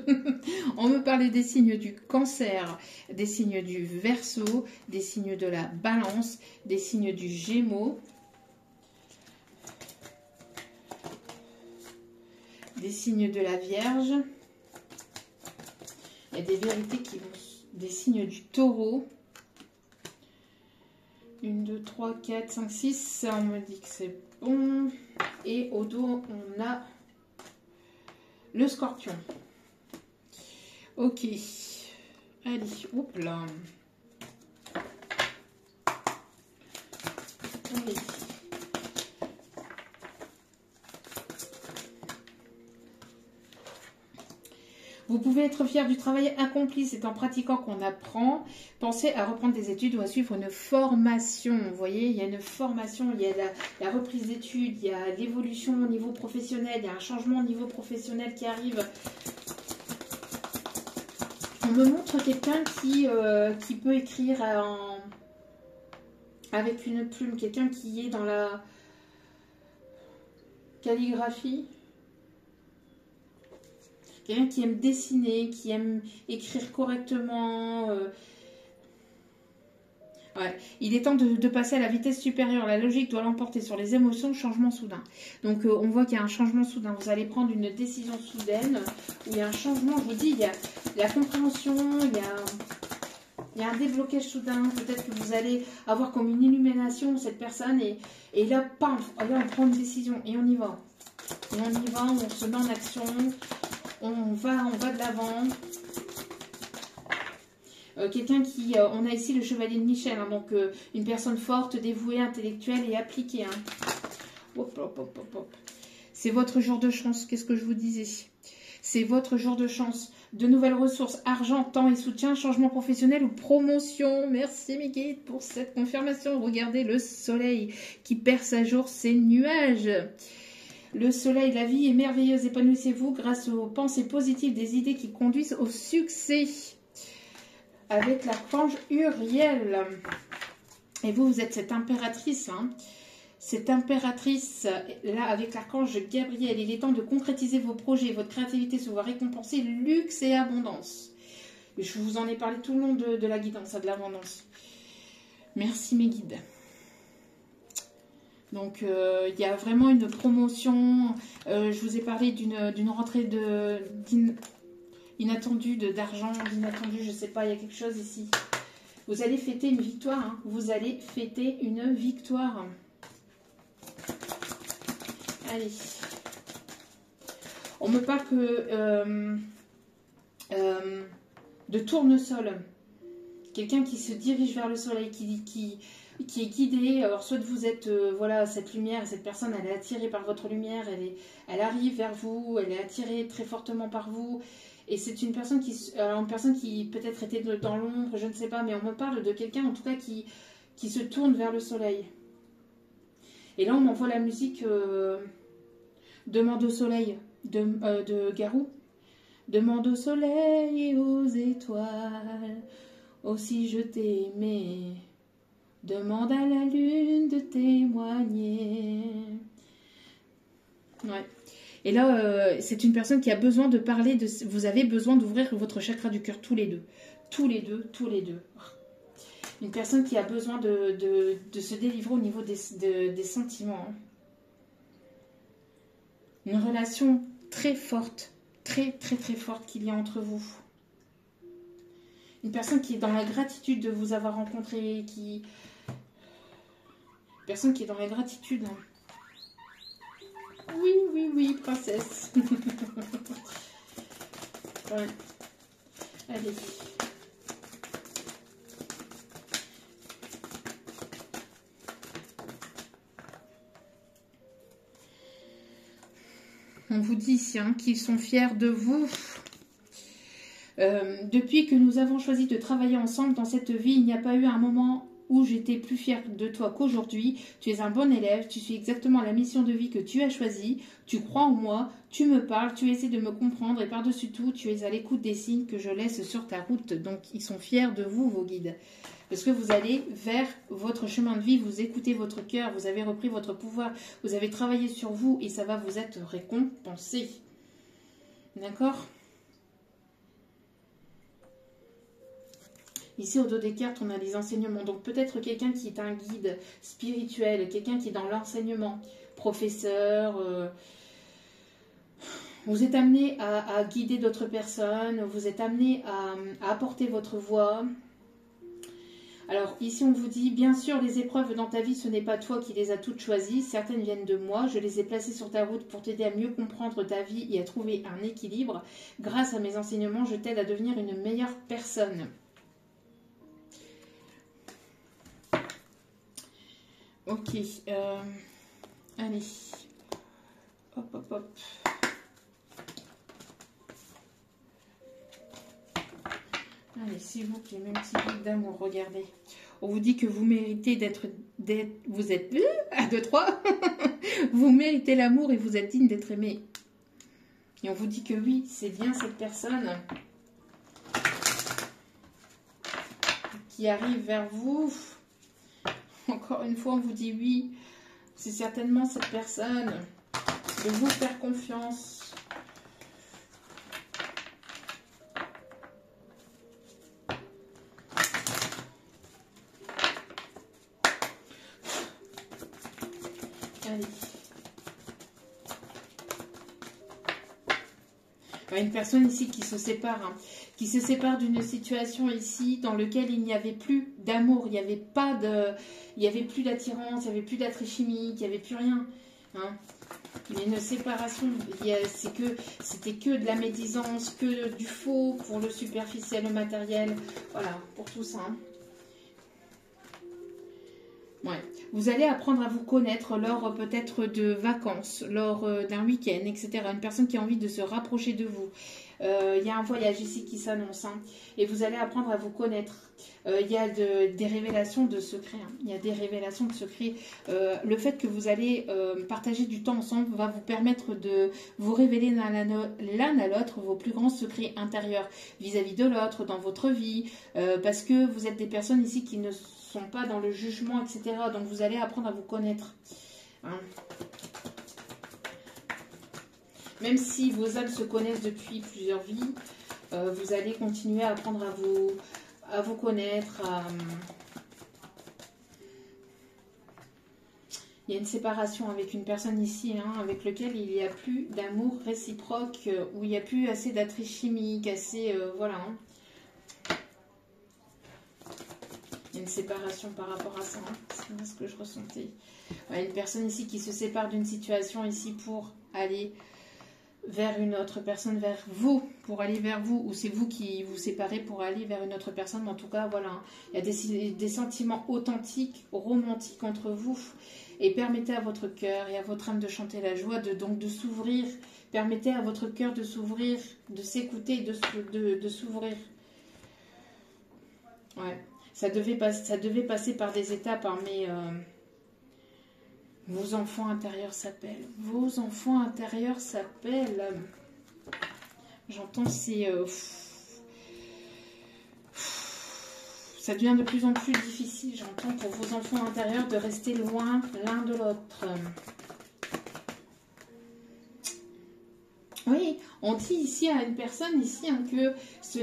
On me parlait des signes du Cancer, des signes du Verseau, des signes de la Balance, des signes du Gémeaux, des signes de la Vierge. Il y a des vérités qui vont... Des signes du Taureau. 1, 2, 3, 4, 5, 6. Ça, on me dit que c'est bon. Et au dos, on a le Scorpion. Ok. Allez, hop là. Allez. Vous pouvez être fier du travail accompli, c'est en pratiquant qu'on apprend. Pensez à reprendre des études ou à suivre une formation. Vous voyez, il y a une formation, il y a la reprise d'études, il y a l'évolution au niveau professionnel, il y a un changement au niveau professionnel qui arrive. On me montre quelqu'un qui peut écrire avec une plume, quelqu'un qui est dans la calligraphie. Quelqu'un qui aime dessiner, qui aime écrire correctement. Ouais. Il est temps de passer à la vitesse supérieure. La logique doit l'emporter sur les émotions, changement soudain. Donc on voit qu'il y a un changement soudain. Vous allez prendre une décision soudaine où il y a un changement. Je vous dis, il y a la compréhension, il y a un déblocage soudain. Peut-être que vous allez avoir comme une illumination cette personne et là, pam, là, on prend une décision et on y va. Et on y va, on se met en action, on va de l'avant. Quelqu'un qui... on a ici le chevalier de Michel, hein, donc une personne forte, dévouée, intellectuelle et appliquée. Hein. Hop, hop, hop, hop, hop. C'est votre jour de chance, qu'est-ce que je vous disais? C'est votre jour de chance. De nouvelles ressources, argent, temps et soutien, changement professionnel ou promotion. Merci mes guides pour cette confirmation. Regardez le soleil qui perce à jour ses nuages. Le soleil, la vie est merveilleuse. Épanouissez-vous grâce aux pensées positives, des idées qui conduisent au succès. Avec l'archange Uriel. Et vous, vous êtes cette impératrice, hein. Cette impératrice, là, avec l'archange Gabriel, il est temps de concrétiser vos projets, votre créativité se voit récompensée, luxe et abondance. Et je vous en ai parlé tout le long de la guidance, de l'abondance. Merci mes guides. Donc, il y a vraiment une promotion. Je vous ai parlé d'une rentrée inattendue, d'argent, d'inattendu, je ne sais pas, il y a quelque chose ici. Vous allez fêter une victoire, hein. Vous allez fêter une victoire. Allez. On me parle que de tournesol. Quelqu'un qui se dirige vers le soleil, qui est guidé. Alors, soit vous êtes, voilà, cette lumière, cette personne, elle est attirée par votre lumière, elle arrive vers vous, elle est attirée très fortement par vous. Et c'est une personne qui peut-être était dans l'ombre, je ne sais pas, mais on me parle de quelqu'un, en tout cas, qui se tourne vers le soleil. Et là, on m'envoie la musique Demande au soleil de Garou. Demande au soleil et aux étoiles, aussi je t'ai aimé. Demande à la lune de témoigner. Ouais. Et là, c'est une personne qui a besoin de parler de... Vous avez besoin d'ouvrir votre chakra du cœur tous les deux. Tous les deux, tous les deux. Une personne qui a besoin de se délivrer au niveau des sentiments. Une relation très forte, très très très forte qu'il y a entre vous. Une personne qui est dans la gratitude de vous avoir rencontré, une personne qui est dans la gratitude. Oui, oui, oui, princesse. Ouais. Allez. On vous dit ici hein, qu'ils sont fiers de vous. Depuis que nous avons choisi de travailler ensemble dans cette vie, il n'y a pas eu un moment où j'étais plus fière de toi qu'aujourd'hui. Tu es un bon élève, tu suis exactement la mission de vie que tu as choisie, tu crois en moi, tu me parles, tu essaies de me comprendre et par-dessus tout, tu es à l'écoute des signes que je laisse sur ta route. Donc, ils sont fiers de vous, vos guides. Parce que vous allez vers votre chemin de vie, vous écoutez votre cœur, vous avez repris votre pouvoir, vous avez travaillé sur vous et ça va vous être récompensé. D'accord ? Ici, au dos des cartes, on a les enseignements. Donc, peut-être quelqu'un qui est un guide spirituel, quelqu'un qui est dans l'enseignement, professeur. Vous êtes amené à guider d'autres personnes, vous êtes amené à apporter votre voix. Alors, ici, on vous dit, bien sûr, les épreuves dans ta vie, ce n'est pas toi qui les as toutes choisies. Certaines viennent de moi. Je les ai placées sur ta route pour t'aider à mieux comprendre ta vie et à trouver un équilibre. Grâce à mes enseignements, je t'aide à devenir une meilleure personne. Ok, allez, hop, hop, hop. Allez, s'il vous plaît, même petit peu d'amour, regardez. On vous dit que vous méritez vous êtes, 1, 2, 3, vous méritez l'amour et vous êtes digne d'être aimé. Et on vous dit que oui, c'est bien cette personne qui arrive vers vous. Encore une fois, on vous dit oui, c'est certainement cette personne, de vous faire confiance. Allez. Une personne ici qui se sépare, hein, qui se sépare d'une situation ici dans laquelle il n'y avait plus d'amour, il n'y avait plus d'attirance, il n'y avait plus d'attrait chimique, il n'y avait plus rien. Hein. Mais une séparation, c'était que de la médisance, que du faux pour le superficiel, le matériel. Voilà, pour tout ça. Hein. Ouais. Vous allez apprendre à vous connaître lors peut-être de vacances, lors d'un week-end, etc. Une personne qui a envie de se rapprocher de vous. Il y a un voyage ici qui s'annonce. Hein, et vous allez apprendre à vous connaître. Il y a des révélations de secrets. Hein, il y a des révélations de secrets. Le fait que vous allez partager du temps ensemble va vous permettre de vous révéler l'un à l'autre vos plus grands secrets intérieurs vis-à-vis de l'autre, dans votre vie. Parce que vous êtes des personnes ici qui ne sont pas dans le jugement, etc. Donc vous allez apprendre à vous connaître. Hein. Même si vos âmes se connaissent depuis plusieurs vies, vous allez continuer à apprendre à vous connaître. Il y a une séparation avec une personne ici, hein, avec laquelle il n'y a plus d'amour réciproque, où il n'y a plus assez d'attrait chimique, assez... voilà. Hein. Il y a une séparation par rapport à ça, hein. C'est ce que je ressentais. Ouais, une personne ici qui se sépare d'une situation ici pour aller vers une autre personne, vers vous, pour aller vers vous, ou c'est vous qui vous séparez pour aller vers une autre personne, mais en tout cas, voilà, hein. Il y a des sentiments authentiques, romantiques entre vous, et permettez à votre cœur et à votre âme de chanter la joie, donc de s'ouvrir, permettez à votre cœur de s'ouvrir, de s'écouter, de s'ouvrir. Ouais. Ça devait passer par des étapes, hein, mais vos enfants intérieurs s'appellent. Vos enfants intérieurs s'appellent. J'entends, ça devient de plus en plus difficile, j'entends, pour vos enfants intérieurs de rester loin l'un de l'autre. Oui, on dit ici à une personne ici hein, que ce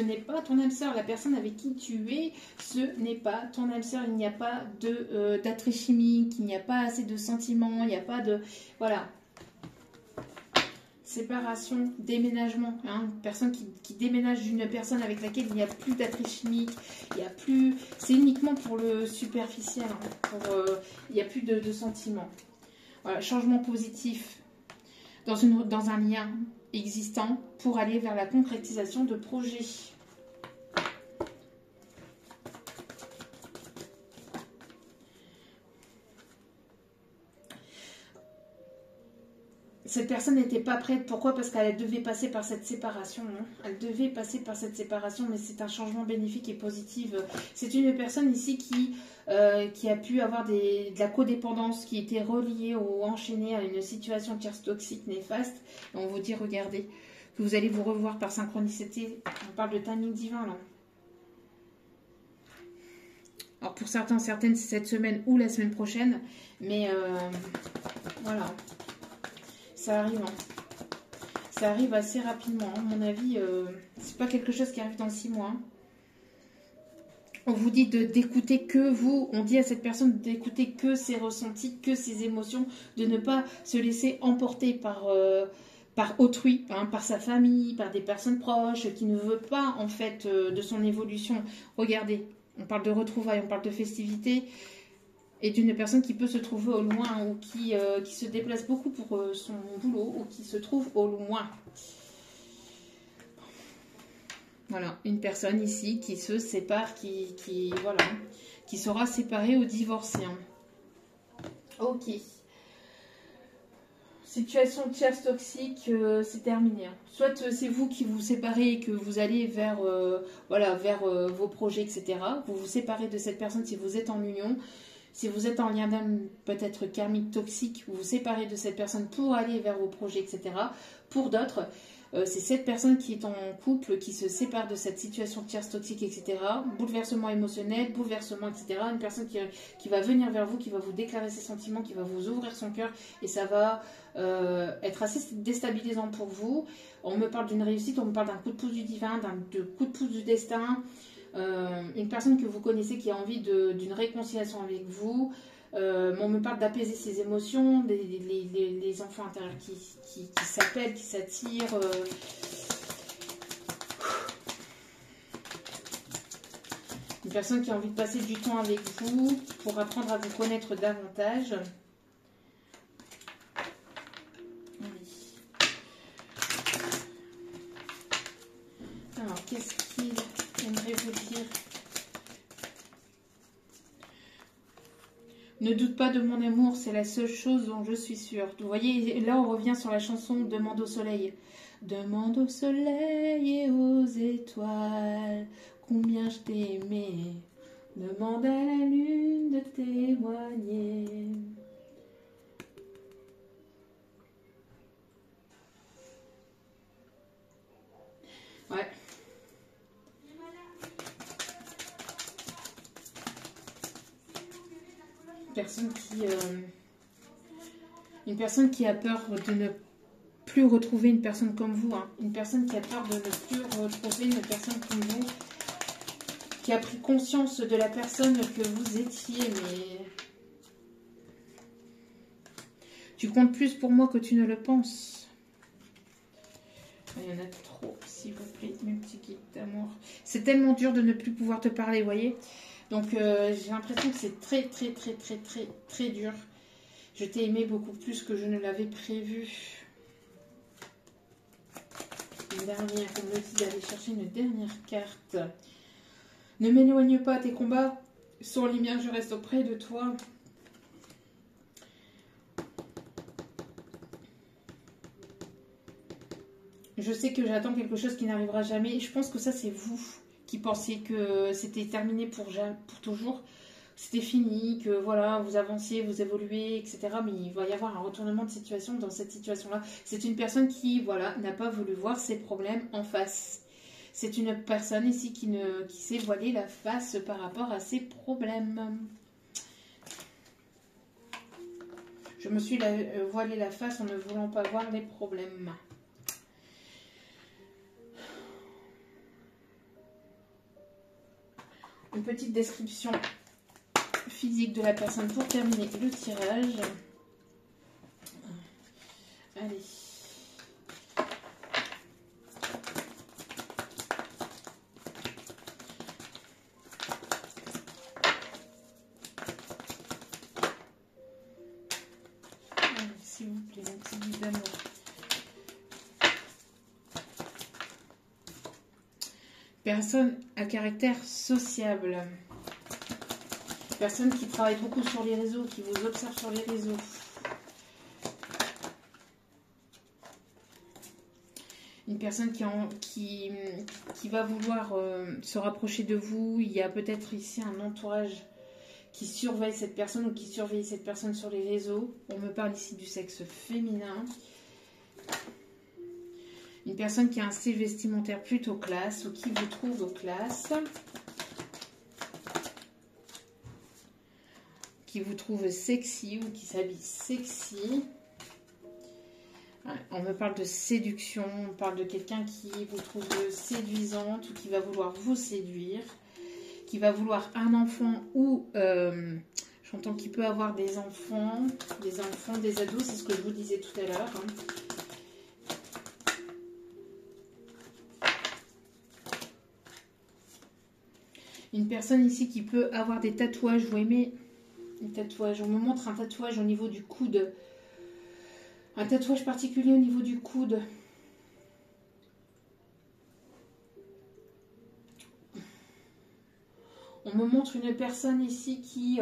n'est pas ton âme sœur, la personne avec qui tu es, ce n'est pas ton âme sœur, il n'y a pas d'attrait chimique, il n'y a pas assez de sentiments, il n'y a pas de... Voilà. Séparation, déménagement, hein, une personne qui déménage d'une personne avec laquelle il n'y a plus d'attrait chimique, il n'y a plus... C'est uniquement pour le superficiel, hein, il n'y a plus de sentiments. Voilà, changement positif. Dans un lien existant pour aller vers la concrétisation de projets. Cette personne n'était pas prête. Pourquoi? Parce qu'elle devait passer par cette séparation. Hein. Elle devait passer par cette séparation, mais c'est un changement bénéfique et positif. C'est une personne ici qui a pu avoir de la codépendance, qui était reliée ou enchaînée à une situation tierce toxique, néfaste. Et on vous dit, regardez, que vous allez vous revoir par synchronicité. On parle de timing divin, là. Alors pour certains, certaines, c'est cette semaine ou la semaine prochaine. Mais voilà. Ça arrive, hein. Ça arrive assez rapidement. À mon avis, c'est pas quelque chose qui arrive dans 6 mois. On vous dit d'écouter que vous. On dit à cette personne d'écouter que ses ressentis, que ses émotions, de ne pas se laisser emporter par autrui, hein, par sa famille, par des personnes proches, qui ne veut pas en fait de son évolution. Regardez, on parle de retrouvailles, on parle de festivités. Et d'une personne qui peut se trouver au loin ou qui se déplace beaucoup pour son boulot ou qui se trouve au loin. Voilà, une personne ici qui se sépare, voilà, qui sera séparée ou divorcée. Hein. Ok. Situation tierce toxique, c'est terminé. Hein. Soit c'est vous qui vous séparez et que vous allez vers, vos projets, etc. Vous vous séparez de cette personne si vous êtes en union. Si vous êtes en lien d'âme peut-être karmique toxique, vous vous séparez de cette personne pour aller vers vos projets, etc. Pour d'autres, c'est cette personne qui est en couple, qui se sépare de cette situation tierce toxique, etc. Bouleversement émotionnel, bouleversement, etc. Une personne qui va venir vers vous, qui va vous déclarer ses sentiments, qui va vous ouvrir son cœur et ça va être assez déstabilisant pour vous. On me parle d'une réussite, on me parle d'un coup de pouce du divin, d'un coup de pouce du destin. Une personne que vous connaissez qui a envie d'une réconciliation avec vous. On me parle d'apaiser ses émotions, les enfants intérieurs qui s'appellent, qui s'attirent. Une personne qui a envie de passer du temps avec vous pour apprendre à vous connaître davantage. qu'est-ce qu'il aimerait vous dire? Ne doute pas de mon amour, c'est la seule chose dont je suis sûre. Vous voyez, là on revient sur la chanson Demande au soleil. Demande au soleil et aux étoiles combien je t'ai aimé. Demande à la lune de témoigner. Ouais. Une personne qui a peur de ne plus retrouver une personne comme vous. Hein. Une personne qui a peur de ne plus retrouver une personne comme vous. Qui a pris conscience de la personne que vous étiez, mais... Tu comptes plus pour moi que tu ne le penses. Il y en a trop, s'il vous plaît, mes petits guides d'amour. C'est tellement dur de ne plus pouvoir te parler, vous voyez. Donc, j'ai l'impression que c'est très, très, très, très, très, très dur. Je t'ai aimé beaucoup plus que je ne l'avais prévu. Une dernière, on me dit d'aller chercher une dernière carte. Ne m'éloigne pas, tes combats sont les miens, je reste auprès de toi. Je sais que j'attends quelque chose qui n'arrivera jamais. Je pense que ça, c'est vous qui pensiez que c'était terminé pour toujours. C'était fini, que voilà, vous avanciez, vous évoluez, etc. Mais il va y avoir un retournement de situation dans cette situation-là. C'est une personne qui, voilà, n'a pas voulu voir ses problèmes en face. C'est une personne ici qui s'est voilée la face par rapport à ses problèmes. Je me suis voilée la face en ne voulant pas voir les problèmes. Une petite description physique de la personne pour terminer le tirage. Allez. S'il vous plaît, mon petit guide d'amour. Personne à caractère sociable. Personne qui travaille beaucoup sur les réseaux, qui vous observe sur les réseaux. Une personne qui va vouloir se rapprocher de vous. Il y a peut-être ici un entourage qui surveille cette personne ou qui surveille cette personne sur les réseaux. On me parle ici du sexe féminin. Une personne qui a un style vestimentaire plutôt classe ou qui vous trouve classe. Qui vous trouve sexy ou qui s'habille sexy. On me parle de séduction, on parle de quelqu'un qui vous trouve séduisante ou qui va vouloir vous séduire, qui va vouloir un enfant ou j'entends qu'il peut avoir des enfants, des ados, c'est ce que je vous disais tout à l'heure. Une personne ici qui peut avoir des tatouages, vous aimez les tatouages, on me montre un tatouage au niveau du coude. Un tatouage particulier au niveau du coude. On me montre une personne ici qui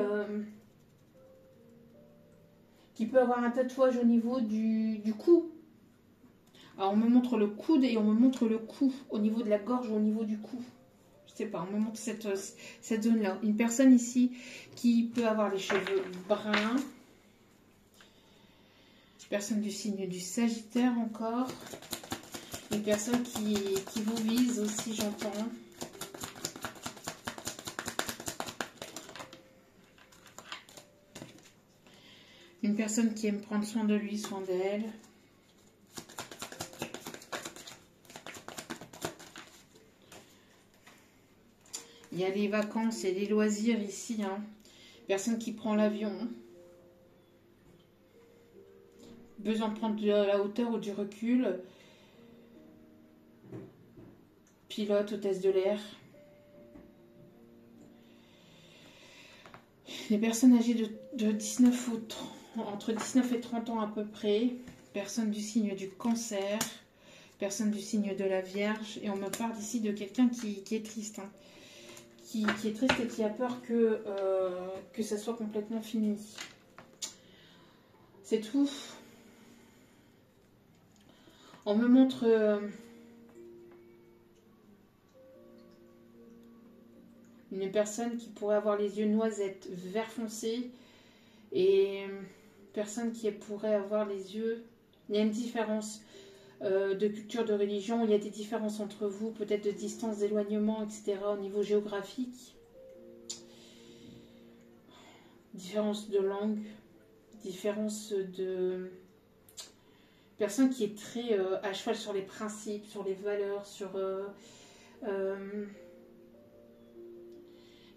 peut avoir un tatouage au niveau du cou. Alors on me montre le coude et on me montre le cou au niveau de la gorge ou au niveau du cou. Je sais pas, on me montre cette zone-là. Une personne ici qui peut avoir les cheveux bruns. Personne du signe du Sagittaire encore. Une personne qui vous vise aussi, j'entends. Une personne qui aime prendre soin de lui, soin d'elle. Il y a les vacances et les loisirs ici. Hein. Personne qui prend l'avion. Besoin de prendre de la hauteur ou du recul. Pilote, hôtesse de l'air. Les personnes âgées de 19 ou 30, entre 19 et 30 ans à peu près. Personnes du signe du Cancer. Personne du signe de la Vierge. Et on me parle ici de quelqu'un qui est triste. Hein. Qui est triste et qui a peur que ça soit complètement fini. C'est tout. On me montre... une personne qui pourrait avoir les yeux noisettes, vert foncé, et personne qui pourrait avoir les yeux... Il y a une différence de culture, de religion, il y a des différences entre vous, peut-être de distance, d'éloignement, etc. au niveau géographique. Différence de langue, différence de... Personne qui est très à cheval sur les principes, sur les valeurs, sur...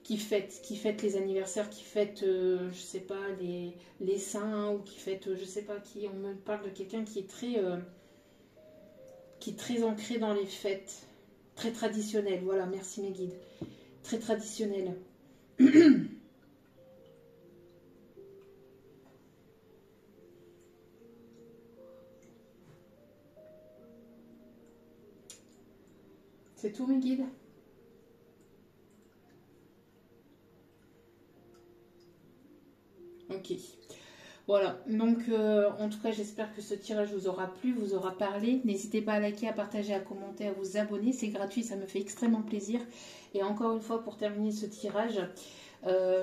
qui fête les anniversaires, qui fête, je sais pas, les saints, ou qui fête, je sais pas qui. On me parle de quelqu'un qui est très ancré dans les fêtes, très traditionnel. Voilà, merci mes guides. Très traditionnel. C'est tout mes guides. Ok. Voilà, donc en tout cas j'espère que ce tirage vous aura plu, vous aura parlé. N'hésitez pas à liker, à partager, à commenter, à vous abonner, c'est gratuit, ça me fait extrêmement plaisir. Et encore une fois, pour terminer ce tirage,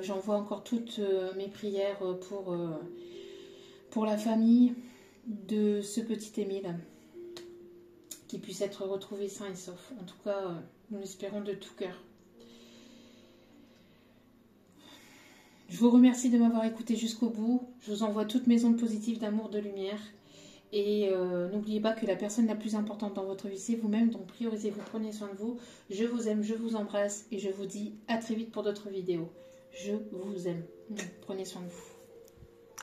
j'envoie encore toutes mes prières pour la famille de ce petit Émile, qui puisse être retrouvé sain et sauf. En tout cas, nous l'espérons de tout cœur. Je vous remercie de m'avoir écouté jusqu'au bout. Je vous envoie toutes mes ondes positives d'amour, de lumière. Et n'oubliez pas que la personne la plus importante dans votre vie, c'est vous-même. Donc priorisez-vous, prenez soin de vous. Je vous aime, je vous embrasse. Et je vous dis à très vite pour d'autres vidéos. Je vous aime. Prenez soin de vous.